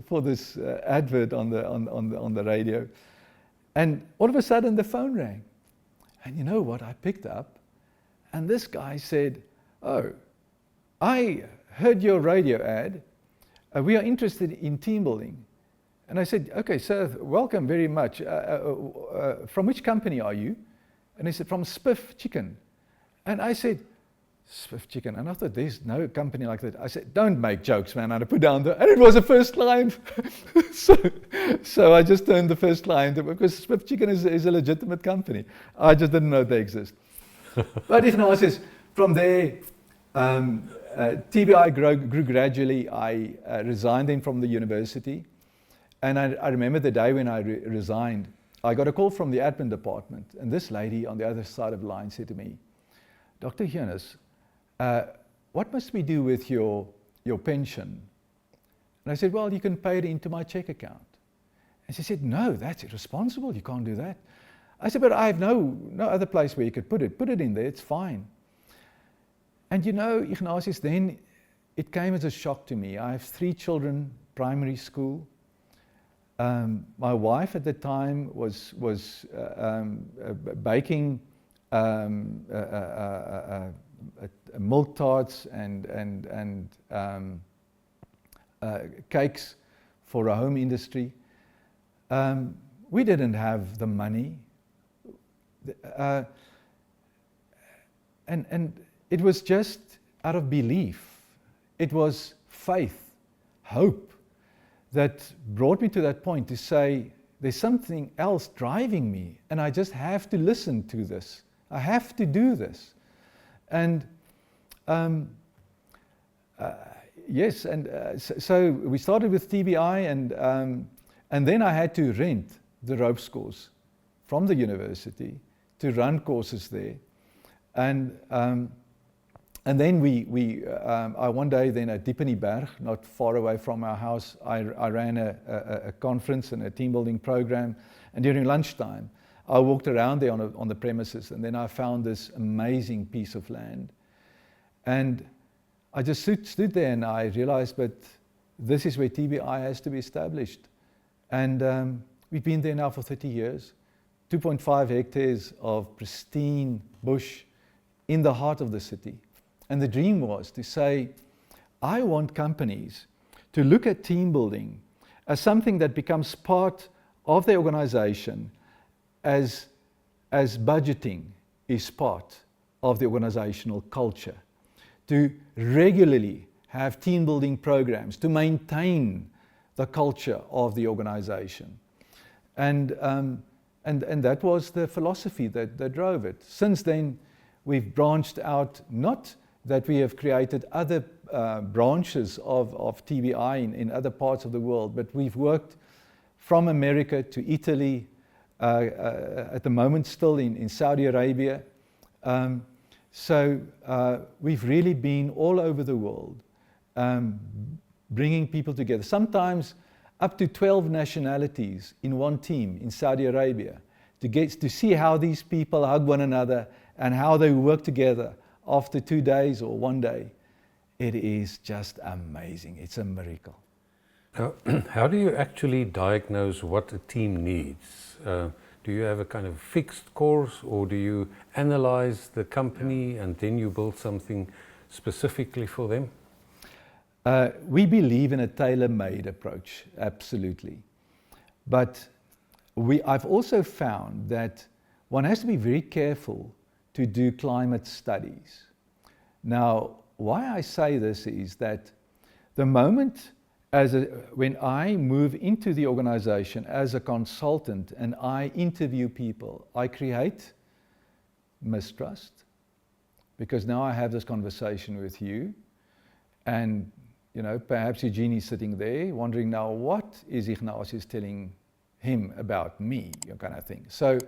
[SPEAKER 2] advert on the radio, and all of a sudden the phone rang, and you know what? I picked up, and this guy said, "Oh, I heard your radio ad. We are interested in team building." And I said, "Okay, sir, welcome very much. From which company are you?" And he said, "From Spiff Chicken." And I said, "Spiff Chicken?" And I thought, there's no company like that. I said, "Don't make jokes, man." And I put down and it was the first client. so I just turned the first client, because Spiff Chicken is a legitimate company. I just didn't know they exist. But Ignatius, from there, TBI grew gradually. I resigned then from the university. And I remember the day when I resigned, I got a call from the admin department. And this lady on the other side of the line said to me, "Dr. Heunis, what must we do with your pension?" And I said, "Well, you can pay it into my check account." And she said, "No, that's irresponsible. You can't do that." I said, "But I have no other place where you could put it. Put it in there, it's fine." And you know, Ignatius, then it came as a shock to me. I have 3 children, primary school. My wife at the time was baking milk tarts and cakes for a home industry. We didn't have the money, and it was just out of belief. It was faith, hope, that brought me to that point to say, there's something else driving me, and I just have to listen to this. I have to do this. And yes, and so we started with TBI, and then I had to rent the ropes course from the university to run courses there. And then I one day then at Diepennieberg, not far away from our house, I ran a conference and a team building program. And during lunchtime, I walked around there on the premises, and then I found this amazing piece of land. And I just stood there and I realized, but this is where TBI has to be established. And we've been there now for 30 years, 2.5 hectares of pristine bush in the heart of the city. And the dream was to say, I want companies to look at team building as something that becomes part of the organization, as budgeting is part of the organizational culture. To regularly have team building programs to maintain the culture of the organization. And that was the philosophy that drove it. Since then, we've branched out, not that we have created other branches of TBI in other parts of the world, but we've worked from America to Italy, at the moment still in Saudi Arabia. So we've really been all over the world, bringing people together. Sometimes up to 12 nationalities in one team in Saudi Arabia, to see how these people hug one another and how they work together after 2 days or 1 day. It is just amazing. It's a miracle.
[SPEAKER 1] Now, how do you actually diagnose what a team needs? Do you have a kind of fixed course, or do you analyze the company and then you build something specifically for them?
[SPEAKER 2] We believe in a tailor-made approach, absolutely. But I've also found that one has to be very careful to do climate studies. Now, why I say this is that the moment when I move into the organization as a consultant and I interview people, I create mistrust, because now I have this conversation with you, and perhaps Eugenie's sitting there wondering now, what is Ignatius telling him about me, kind of thing. So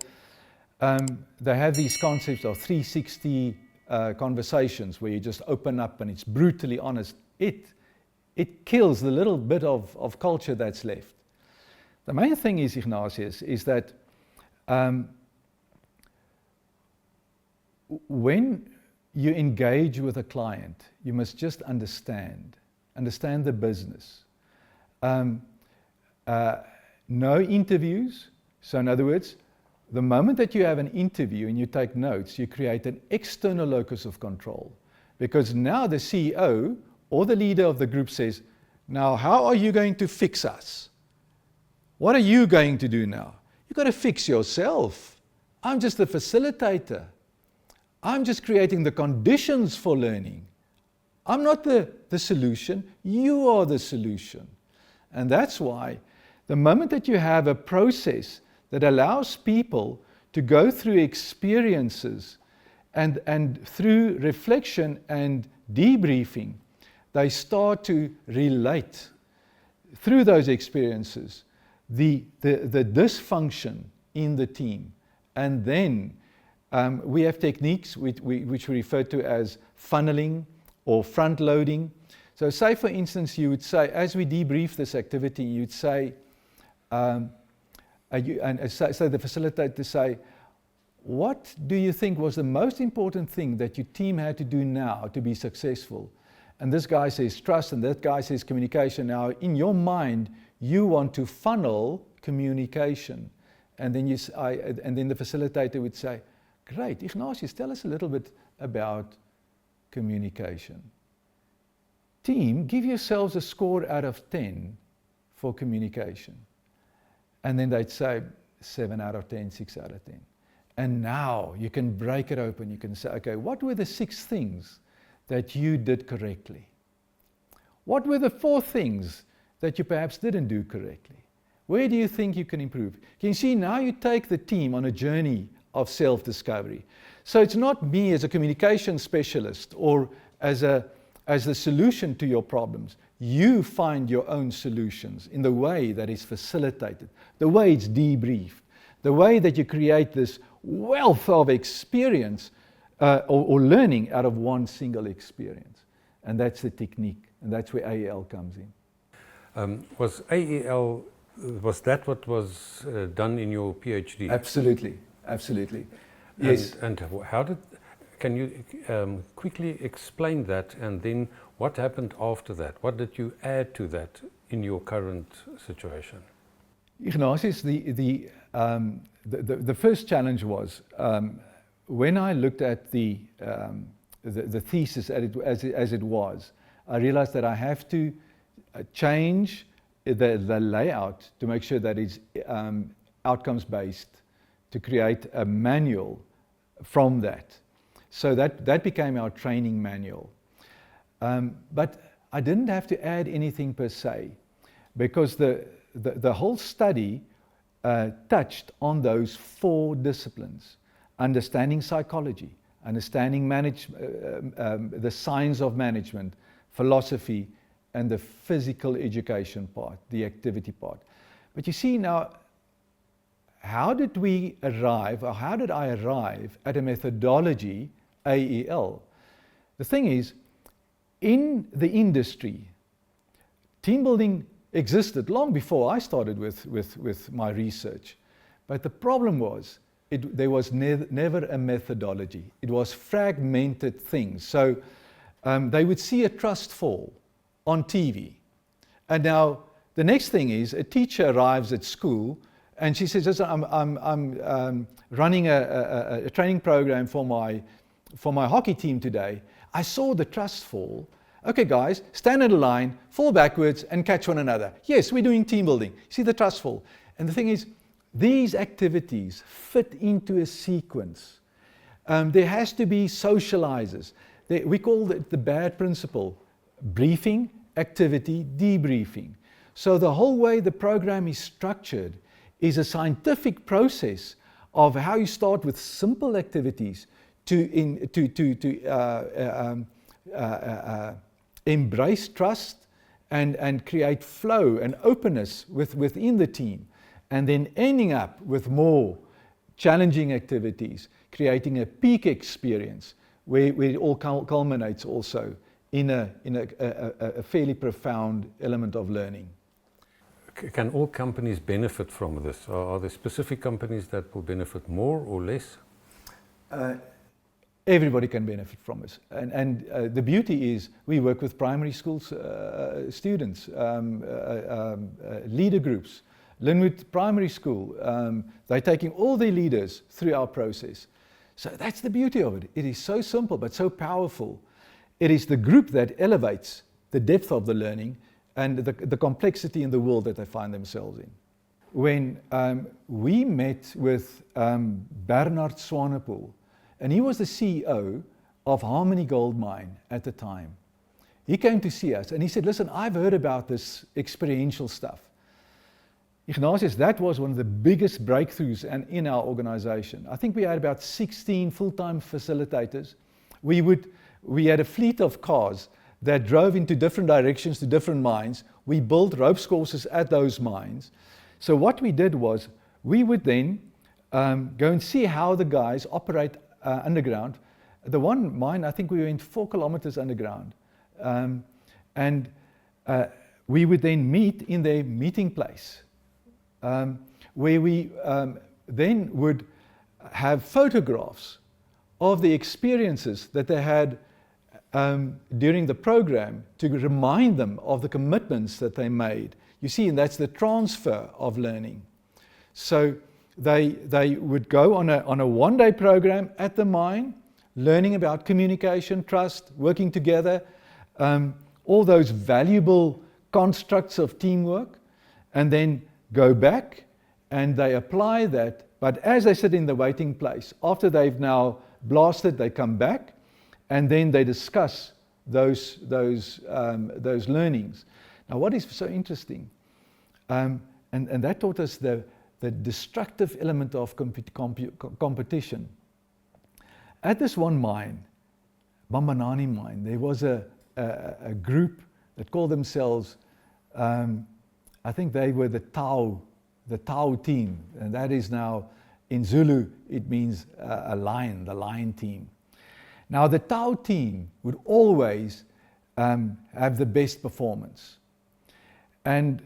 [SPEAKER 2] they have these concepts of 360 conversations where you just open up and it's brutally honest. It kills the little bit of culture that's left. The main thing is, Ignatius, is that when you engage with a client, you must just understand understand the business. No interviews. So in other words, the moment that you have an interview and you take notes, you create an external locus of control. Because now the CEO or the leader of the group says, now how are you going to fix us? What are you going to do now? You've got to fix yourself. I'm just the facilitator. I'm just creating the conditions for learning. I'm not the solution. You are the solution. And that's why the moment that you have a process that allows people to go through experiences and through reflection and debriefing, they start to relate through those experiences the dysfunction in the team. And then we have techniques which we refer to as funneling or front loading. So say, for instance, you would say, as we debrief this activity, you'd say, so the facilitator say, what do you think was the most important thing that your team had to do now to be successful? And this guy says trust, and that guy says communication. Now, in your mind, you want to funnel communication. And then, and then the facilitator would say, great, Ignatius, tell us a little bit about communication. Team, give yourselves a score out of 10 for communication. And then they'd say 7 out of 10, 6 out of 10. And now you can break it open. You can say, okay, what were the 6 things that you did correctly? What were the 4 things that you perhaps didn't do correctly? Where do you think you can improve? Can you see, now you take the team on a journey of self-discovery. So it's not me as a communication specialist or as the solution to your problems. You find your own solutions in the way that is facilitated, the way it's debriefed, the way that you create this wealth of experience or learning out of one single experience. And that's the technique, and that's where AEL comes in.
[SPEAKER 1] Was AEL, was that what was done in your PhD?
[SPEAKER 2] Absolutely, absolutely. Yes.
[SPEAKER 1] And how did, can you quickly explain that, and then what happened after that? What did you add to that in your current situation?
[SPEAKER 2] Ignatius, the first challenge was when I looked at the thesis as it was, I realized that I have to change the layout to make sure that it's outcomes based, to create a manual from that. So that became our training manual. But I didn't have to add anything per se, because the whole study touched on those 4 disciplines: understanding psychology, understanding the science of management, philosophy, and the physical education part, the activity part. But you see now, how did we arrive, or how did I arrive at a methodology, AEL? The thing is, in the industry, team building existed long before I started with my research. But the problem was, there was never a methodology. It was fragmented things. So they would see a trust fall on TV. And now the next thing is, a teacher arrives at school and she says, listen, I'm running a training program for my hockey team today. I saw the trust fall. Okay, guys, stand in a line, fall backwards, and catch one another. Yes, we're doing team building. See the trust fall. And the thing is, these activities fit into a sequence. There has to be socializers. We call it the BAD principle: briefing, activity, debriefing. So the whole way the program is structured is a scientific process of how you start with simple activities to embrace trust and create flow and openness within the team, and then ending up with more challenging activities, creating a peak experience where it all culminates also in a fairly profound element of learning.
[SPEAKER 1] Can all companies benefit from this? Are there specific companies that will benefit more or less?
[SPEAKER 2] everybody can benefit from it. And the beauty is we work with primary school students, leader groups. Linwood Primary School, they're taking all their leaders through our process. So that's the beauty of it. It is so simple but so powerful. It is the group that elevates the depth of the learning and the complexity in the world that they find themselves in. When we met with Bernard Swanepoel, and he was the CEO of Harmony Gold Mine at the time. He came to see us and he said, listen, I've heard about this experiential stuff. Ignatius, that was one of the biggest breakthroughs in our organization. I think we had about 16 full-time facilitators. We had a fleet of cars that drove into different directions to different mines. We built ropes courses at those mines. So what we did was, we would then go and see how the guys operate underground. The one mine, I think we went 4 kilometers underground. We would then meet in their meeting place, where we then would have photographs of the experiences that they had during the program to remind them of the commitments that they made. You see, and that's the transfer of learning. So they would go on a one-day program at the mine, learning about communication, trust, working together, all those valuable constructs of teamwork, and then go back and they apply that. But as they sit in the waiting place, after they've now blasted, they come back and then they discuss those learnings. Now, what is so interesting, and that taught us the destructive element of competition. At this one mine, Bambanani mine, there was a group that called themselves, I think they were the Tau team, and that is now, in Zulu, it means a lion, the lion team. Now the Tau team would always have the best performance. And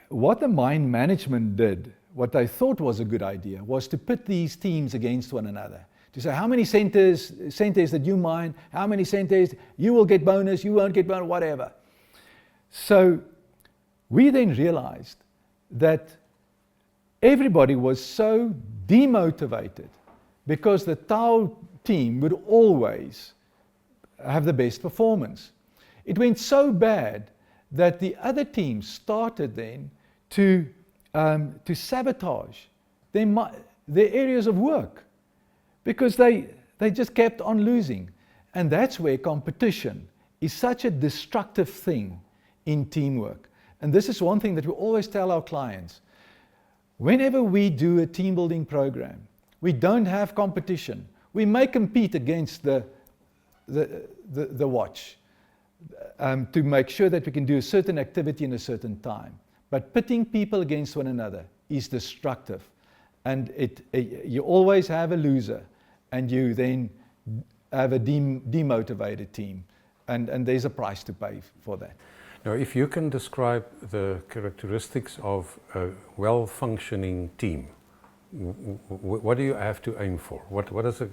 [SPEAKER 2] what the mine management did, what they thought was a good idea, was to pit these teams against one another. To say, how many centers that you mine, how many centers, you will get bonus, you won't get bonus, whatever. So we then realized that everybody was so demotivated because the Tau team would always have the best performance. It went so bad that the other teams started then to sabotage their areas of work because they just kept on losing. And that's where competition is such a destructive thing in teamwork. And this is one thing that we always tell our clients. Whenever we do a team building program, we don't have competition. We may compete against the watch to make sure that we can do a certain activity in a certain time. But pitting people against one another is destructive. And you always have a loser, and you then have a demotivated team. And there's a price to pay for that.
[SPEAKER 1] Now, if you can describe the characteristics of a well-functioning team, what do you have to aim for? What is a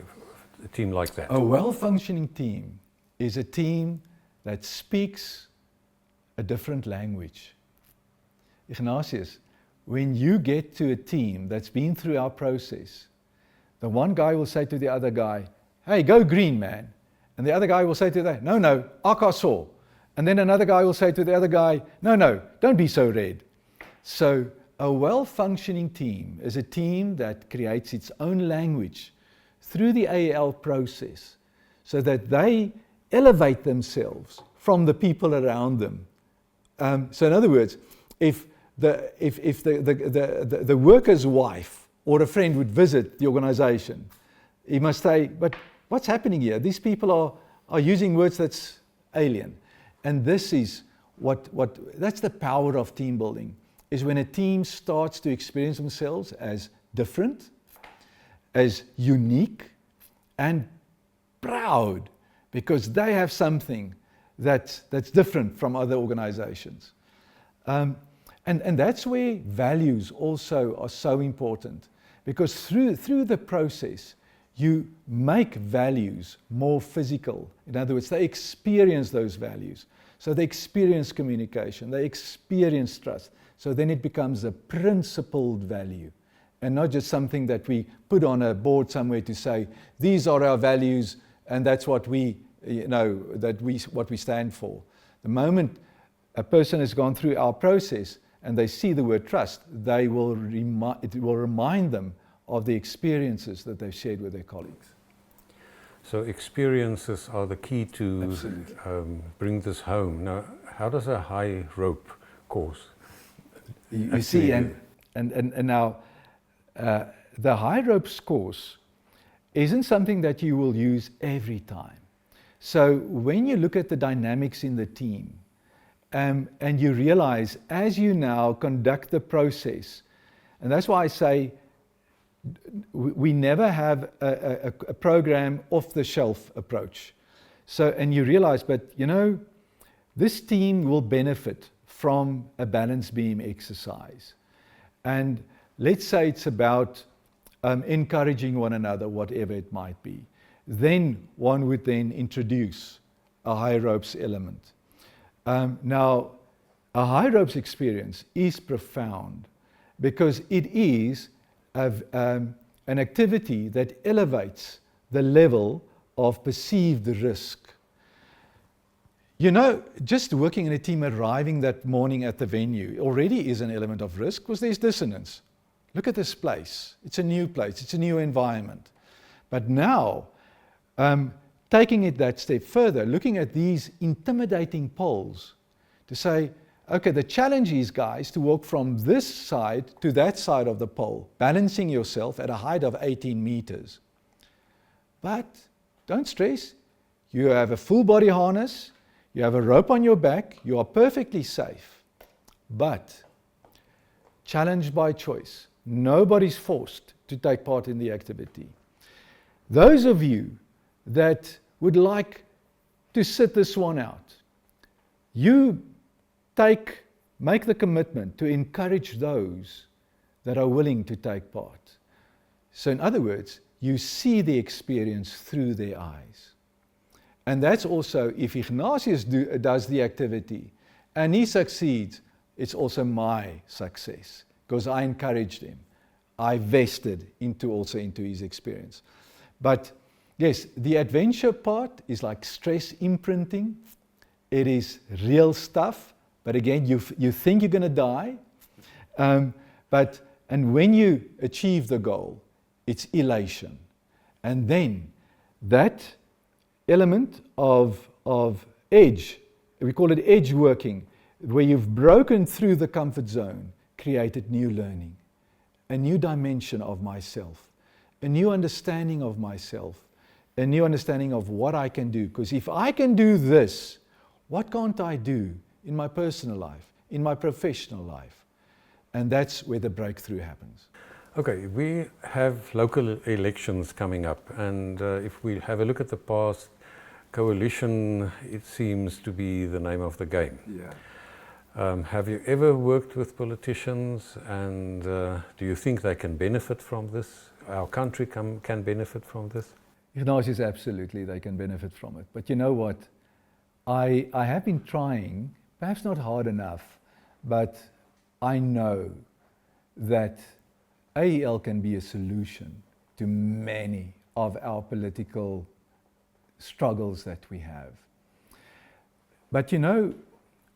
[SPEAKER 1] team like that?
[SPEAKER 2] A well-functioning team is a team that speaks a different language. Ignatius, when you get to a team that's been through our process, the one guy will say to the other guy, hey, go green, man. And the other guy will say to the other, no, akaso. And then another guy will say to the other guy, no, don't be so red. So a well-functioning team is a team that creates its own language through the AEL process so that they elevate themselves from the people around them. So in other words, if the worker's wife or a friend would visit the organization, he must say, but what's happening here? These people are using words that's alien. And this is that's the power of team building, is when a team starts to experience themselves as different, as unique, and proud, because they have something that's different from other organizations. And that's where values also are so important, because through the process, you make values more physical. In other words, they experience those values. So they experience communication, they experience trust. So then it becomes a principled value and not just something that we put on a board somewhere to say, these are our values and that's what we, what we stand for. The moment a person has gone through our process and they see the word trust, it will remind them of the experiences that they've shared with their colleagues.
[SPEAKER 1] So experiences are the key to bring this home. Now, how does a high rope course?
[SPEAKER 2] You see, and now the high ropes course isn't something that you will use every time. So when you look at the dynamics in the team, and you realize as you now conduct the process, and that's why I say we never have a program off-the-shelf approach. So, and you realize, but this team will benefit from a balance beam exercise. And let's say it's about encouraging one another, whatever it might be. Then one would then introduce a high ropes element. Now, a high ropes experience is profound because it is an activity that elevates the level of perceived risk. Just working in a team, arriving that morning at the venue already is an element of risk because there's dissonance. Look at this place. It's a new place. It's a new environment. But now, taking it that step further, looking at these intimidating poles to say, okay, the challenge is, guys, to walk from this side to that side of the pole, balancing yourself at a height of 18 meters. But don't stress. You have a full body harness. You have a rope on your back. You are perfectly safe. But challenge by choice. Nobody's forced to take part in the activity. Those of you that would like to sit this one out, you make the commitment to encourage those that are willing to take part. So in other words, you see the experience through their eyes. And that's also, if Ignatius does the activity and he succeeds, it's also my success because I encouraged him. I vested into his experience. But yes, the adventure part is like stress imprinting. It is real stuff. But again, you think you're going to die. And when you achieve the goal, it's elation. And then that element of edge, we call it edge working, where you've broken through the comfort zone, created new learning, a new dimension of myself, a new understanding of myself, a new understanding of what I can do. Because if I can do this, what can't I do in my personal life, in my professional life? And that's where the breakthrough happens.
[SPEAKER 1] Okay, we have local elections coming up, and if we have a look at the past, coalition, it seems to be the name of the game.
[SPEAKER 2] Yeah.
[SPEAKER 1] Have you ever worked with politicians, and do you think they can benefit from this? Our country can benefit from this?
[SPEAKER 2] Ignatius, absolutely, they can benefit from it. But you know what? I have been trying, perhaps not hard enough, but I know that AEL can be a solution to many of our political struggles that we have. But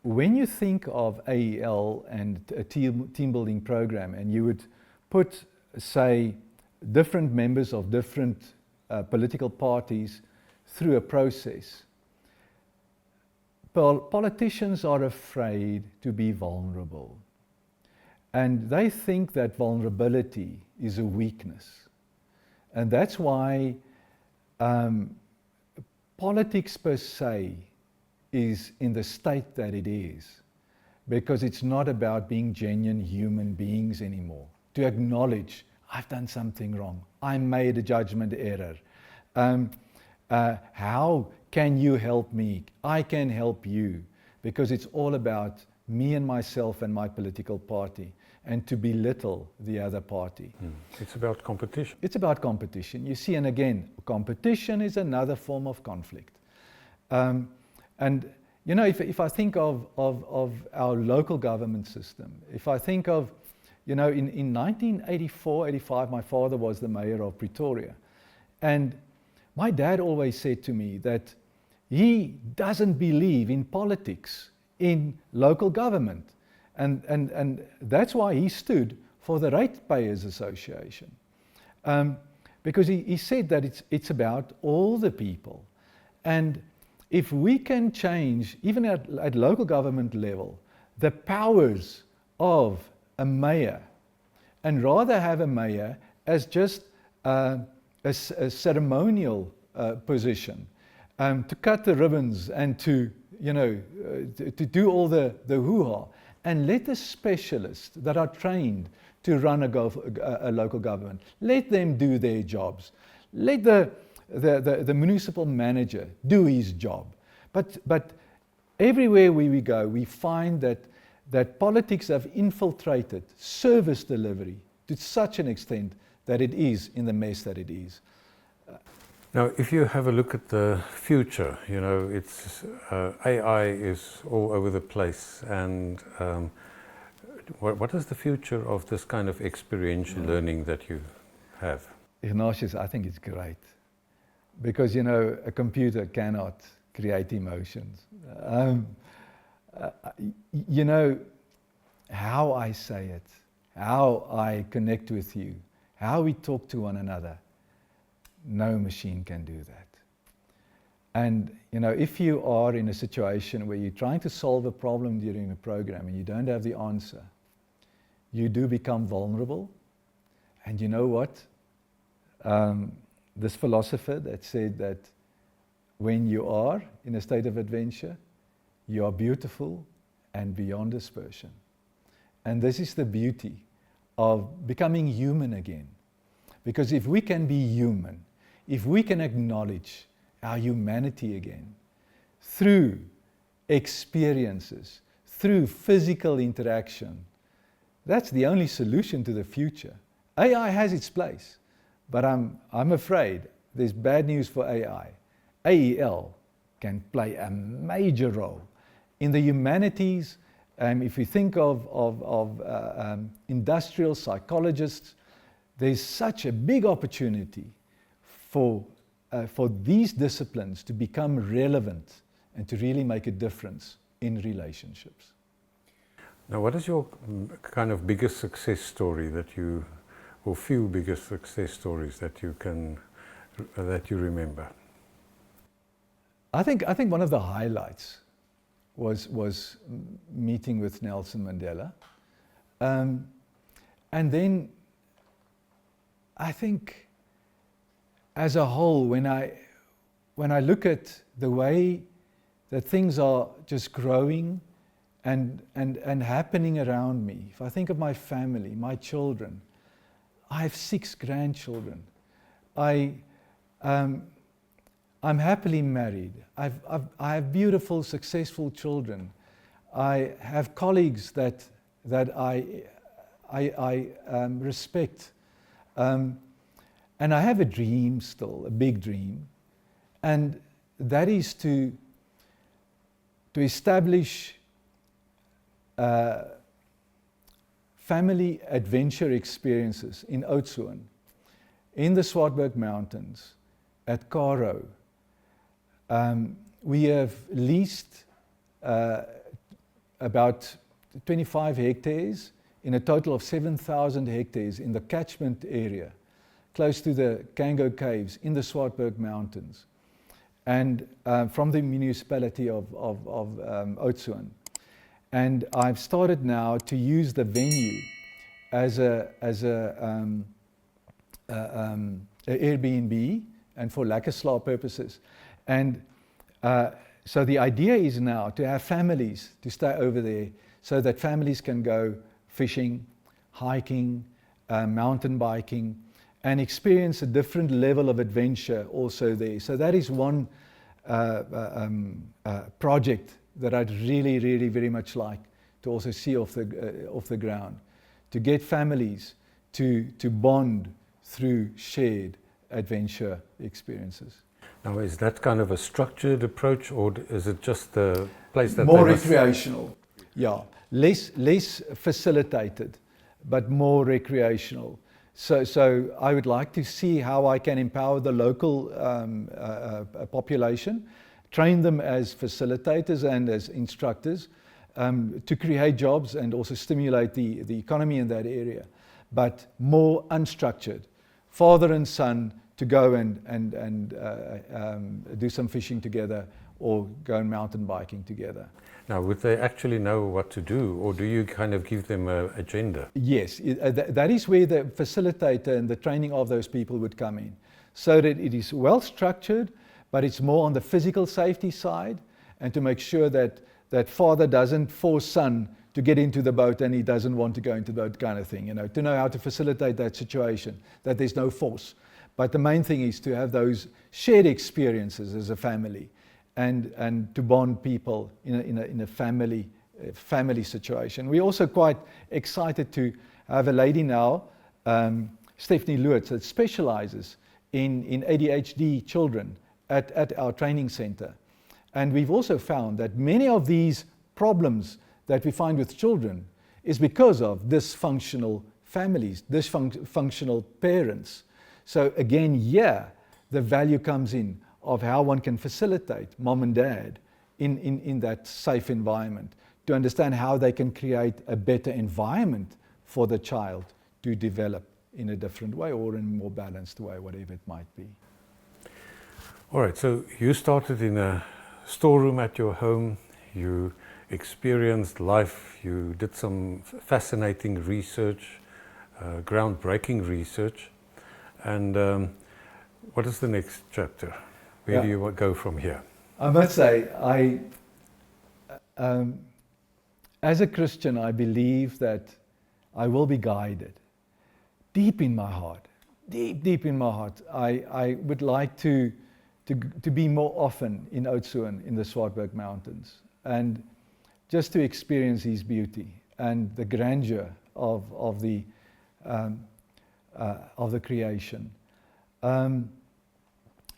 [SPEAKER 2] when you think of AEL and a team building program, and you would put, say, different members of different political parties through a process, politicians are afraid to be vulnerable. And they think that vulnerability is a weakness. And that's why politics per se is in the state that it is, because it's not about being genuine human beings anymore. To acknowledge, I've done something wrong. I made a judgment error. How can you help me? I can help you. Because it's all about me and myself and my political party. and to belittle the other party.
[SPEAKER 1] It's about competition.
[SPEAKER 2] It's about competition. You see, and again, competition is another form of conflict. And you know, if I think of our local government system, if I think of, you know, in 1984, 85, my father was the mayor of Pretoria. And my dad always said to me that he doesn't believe in politics in local government. And that's why he stood for the Ratepayers Association. Because he said that it's about all the people. And if we can change, even at local government level, the powers of a mayor, and rather have a mayor as just a ceremonial position, to cut the ribbons and to, you know, to do all the hoo-ha, and let the specialists that are trained to run a local government, let them do their jobs. Let the municipal manager do his job. But everywhere we go, we find that politics have infiltrated service delivery to such an extent that it is in the mess that it is.
[SPEAKER 1] Now, if you have a look at the future, you know, it's AI is all over the place, and what is the future of this kind of experiential learning that you have?
[SPEAKER 2] Ignatius, I think it's great, because, you know, a computer cannot create emotions. You know, how I say it, how I connect with you, how we talk to one another, no machine can do that. And, you know, if you are in a situation where you're trying to solve a problem during a program and you don't have the answer, you do become vulnerable. And you know what? This philosopher that said that when you are in a state of adventure, you are beautiful and beyond dispersion. And this is the beauty of becoming human again. Because if we can be human, if we can acknowledge our humanity again through experiences, through physical interaction, that's the only solution to the future. AI has its place, but I'm afraid there's bad news for AI. AEL can play a major role in the humanities. If you think of industrial psychologists, there's such a big opportunity for these disciplines to become relevant and to really make a difference in relationships.
[SPEAKER 1] Now, what is your kind of biggest success story that you, or few biggest success stories that you remember?
[SPEAKER 2] I think one of the highlights was meeting with Nelson Mandela, and then I think as a whole, when I look at the way that things are just growing and happening around me, if I think of my family, my children, I have 6 grandchildren. I'm happily married. I have beautiful, successful children. I have colleagues that I respect. And I have a dream still, a big dream, and that is to establish family adventure experiences in Oudtshoorn, in the Swartberg Mountains, at Karoo. We have leased about 25 hectares in a total of 7,000 hectares in the catchment area, close to the Kango Caves in the Swartberg Mountains, and from the municipality of Oudtshoorn. And I've started now to use the venue as a Airbnb and for lekker slaap purposes. And so the idea is now to have families to stay over there so that families can go fishing, hiking, mountain biking, and experience a different level of adventure also there. So that is one project that I'd really, really very much like to also see off the ground. to get families to bond through shared adventure experiences.
[SPEAKER 1] Now, is that kind of a structured approach, or is it just a place that
[SPEAKER 2] More
[SPEAKER 1] they must-
[SPEAKER 2] recreational, yeah. Less facilitated, but more recreational. So I would like to see how I can empower the local population, train them as facilitators and as instructors, to create jobs and also stimulate the economy in that area, but more unstructured. Father and son to go and do some fishing together or go and mountain biking together.
[SPEAKER 1] Now, would they actually know what to do, or do you kind of give them an agenda?
[SPEAKER 2] Yes, that is where the facilitator and the training of those people would come in, so that it is well structured, but it's more on the physical safety side, and to make sure that father doesn't force son to get into the boat and he doesn't want to go into the boat, kind of thing, to know how to facilitate that situation, that there's no force. But the main thing is to have those shared experiences as a family, and to bond people in a family situation. We're also quite excited to have a lady now, Stephanie Lewitz, that specializes in ADHD children at our training center. And we've also found that many of these problems that we find with children is because of dysfunctional families, dysfunctional parents. So again, the value comes in of how one can facilitate mom and dad in that safe environment, to understand how they can create a better environment for the child to develop in a different way or in a more balanced way, whatever it might be.
[SPEAKER 1] All right, so you started in a storeroom at your home, you experienced life, you did some fascinating research, groundbreaking research, and what is the next chapter? Where do you go from here?
[SPEAKER 2] I must say, as a Christian, I believe that I will be guided deep in my heart. Deep in my heart. I would like to be more often in Oudtshoorn, in the Swartberg Mountains, and just to experience His beauty and the grandeur of the creation.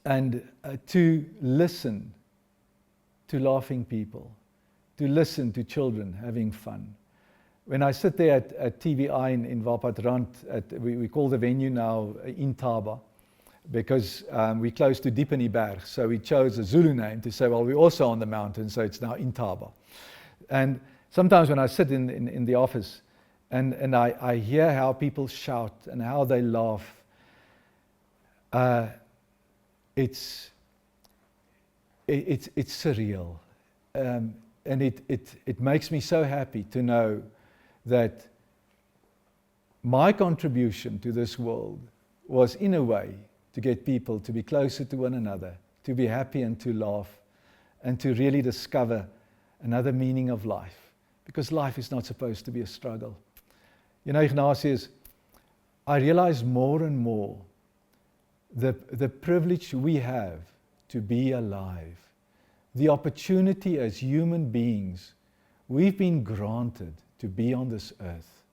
[SPEAKER 2] And to listen to laughing people, to listen to children having fun. When I sit there at TVI in Wappatrand, we call the venue now Intaba, because we're close to Diepenieberg, so we chose a Zulu name to say, well, we're also on the mountain, so it's now Intaba. And sometimes when I sit in the office and I hear how people shout and how they laugh, it's surreal, and it makes me so happy to know that my contribution to this world was, in a way, to get people to be closer to one another, to be happy and to laugh, and to really discover another meaning of life, because life is not supposed to be a struggle. Ignatius, I realize more and more the privilege we have to be alive, the opportunity as human beings we've been granted to be on this earth.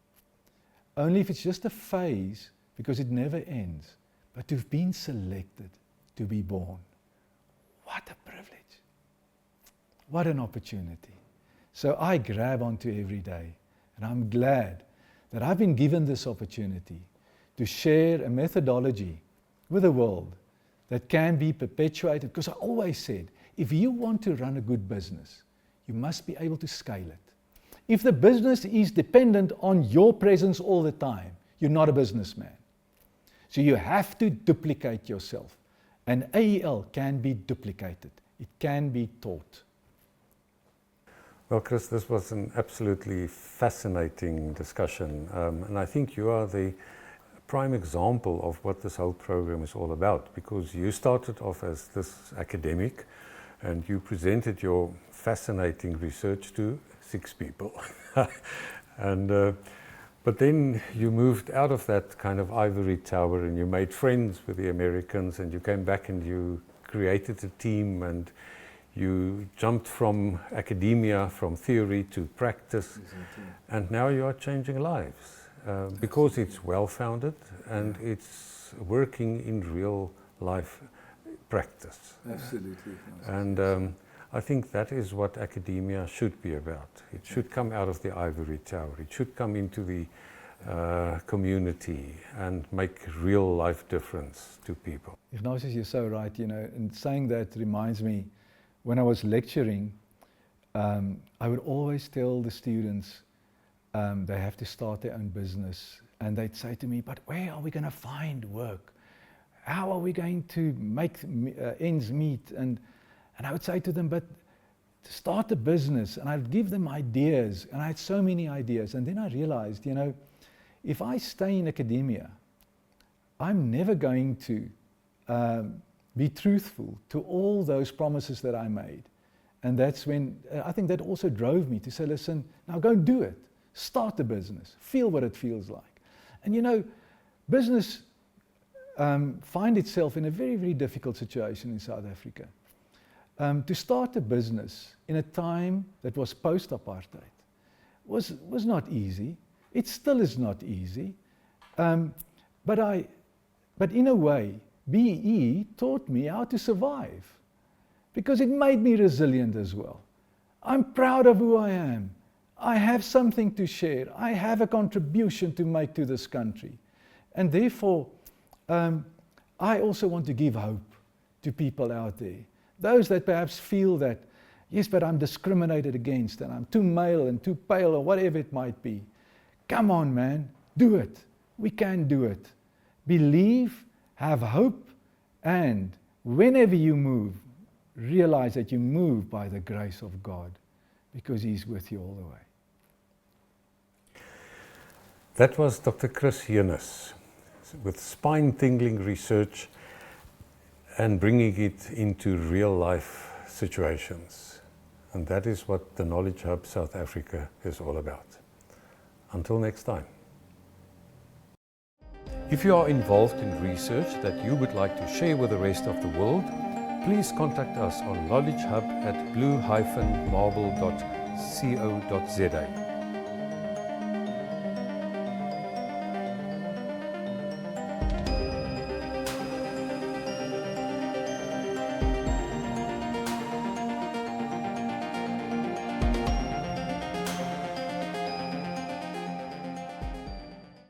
[SPEAKER 2] Only if it's just a phase, because it never ends, but to have been selected to be born. What a privilege. What an opportunity. So I grab onto every day, and I'm glad that I've been given this opportunity to share a methodology with the world that can be perpetuated. Because I always said, if you want to run a good business, you must be able to scale it. If the business is dependent on your presence all the time, you're not a businessman. So you have to duplicate yourself. And AEL can be duplicated. It can be taught.
[SPEAKER 1] Well, Chris, this was an absolutely fascinating discussion, and I think you are the prime example of what this whole program is all about, because you started off as this academic and you presented your fascinating research to 6 people. But then you moved out of that kind of ivory tower and you made friends with the Americans, and you came back and you created a team, and you jumped from academia, from theory to practice, and now you are changing lives. because it's well-founded and it's working in real life practice.
[SPEAKER 2] Absolutely.
[SPEAKER 1] And I think that is what academia should be about. It should come out of the ivory tower. It should come into the community and make real life difference to people.
[SPEAKER 2] Ignatius, you're so right, you know, and saying that reminds me, when I was lecturing, I would always tell the students they have to start their own business, and they'd say to me, but where are we going to find work? How are we going to make ends meet? And I would say to them, but to start a business, and I'd give them ideas, and I had so many ideas, and then I realized, you know, if I stay in academia, I'm never going to be truthful to all those promises that I made. And that's when, I think that also drove me to say, listen, now go do it. Start the business. Feel what it feels like. And you know, business find itself in a very, very difficult situation in South Africa. To start a business in a time that was post-apartheid was not easy. It still is not easy. But in a way, BE taught me how to survive, because it made me resilient as well. I'm proud of who I am. I have something to share. I have a contribution to make to this country. And therefore, I also want to give hope to people out there. Those that perhaps feel that, yes, but I'm discriminated against and I'm too male and too pale or whatever it might be. Come on, man, do it. We can do it. Believe, have hope, and whenever you move, realize that you move by the grace of God, because He's with you all the way.
[SPEAKER 1] That was Dr. Chris Hearnes with spine-tingling research and bringing it into real-life situations. And that is what the Knowledge Hub South Africa is all about. Until next time. If you are involved in research that you would like to share with the rest of the world, please contact us on knowledgehub@blue-marble.co.za.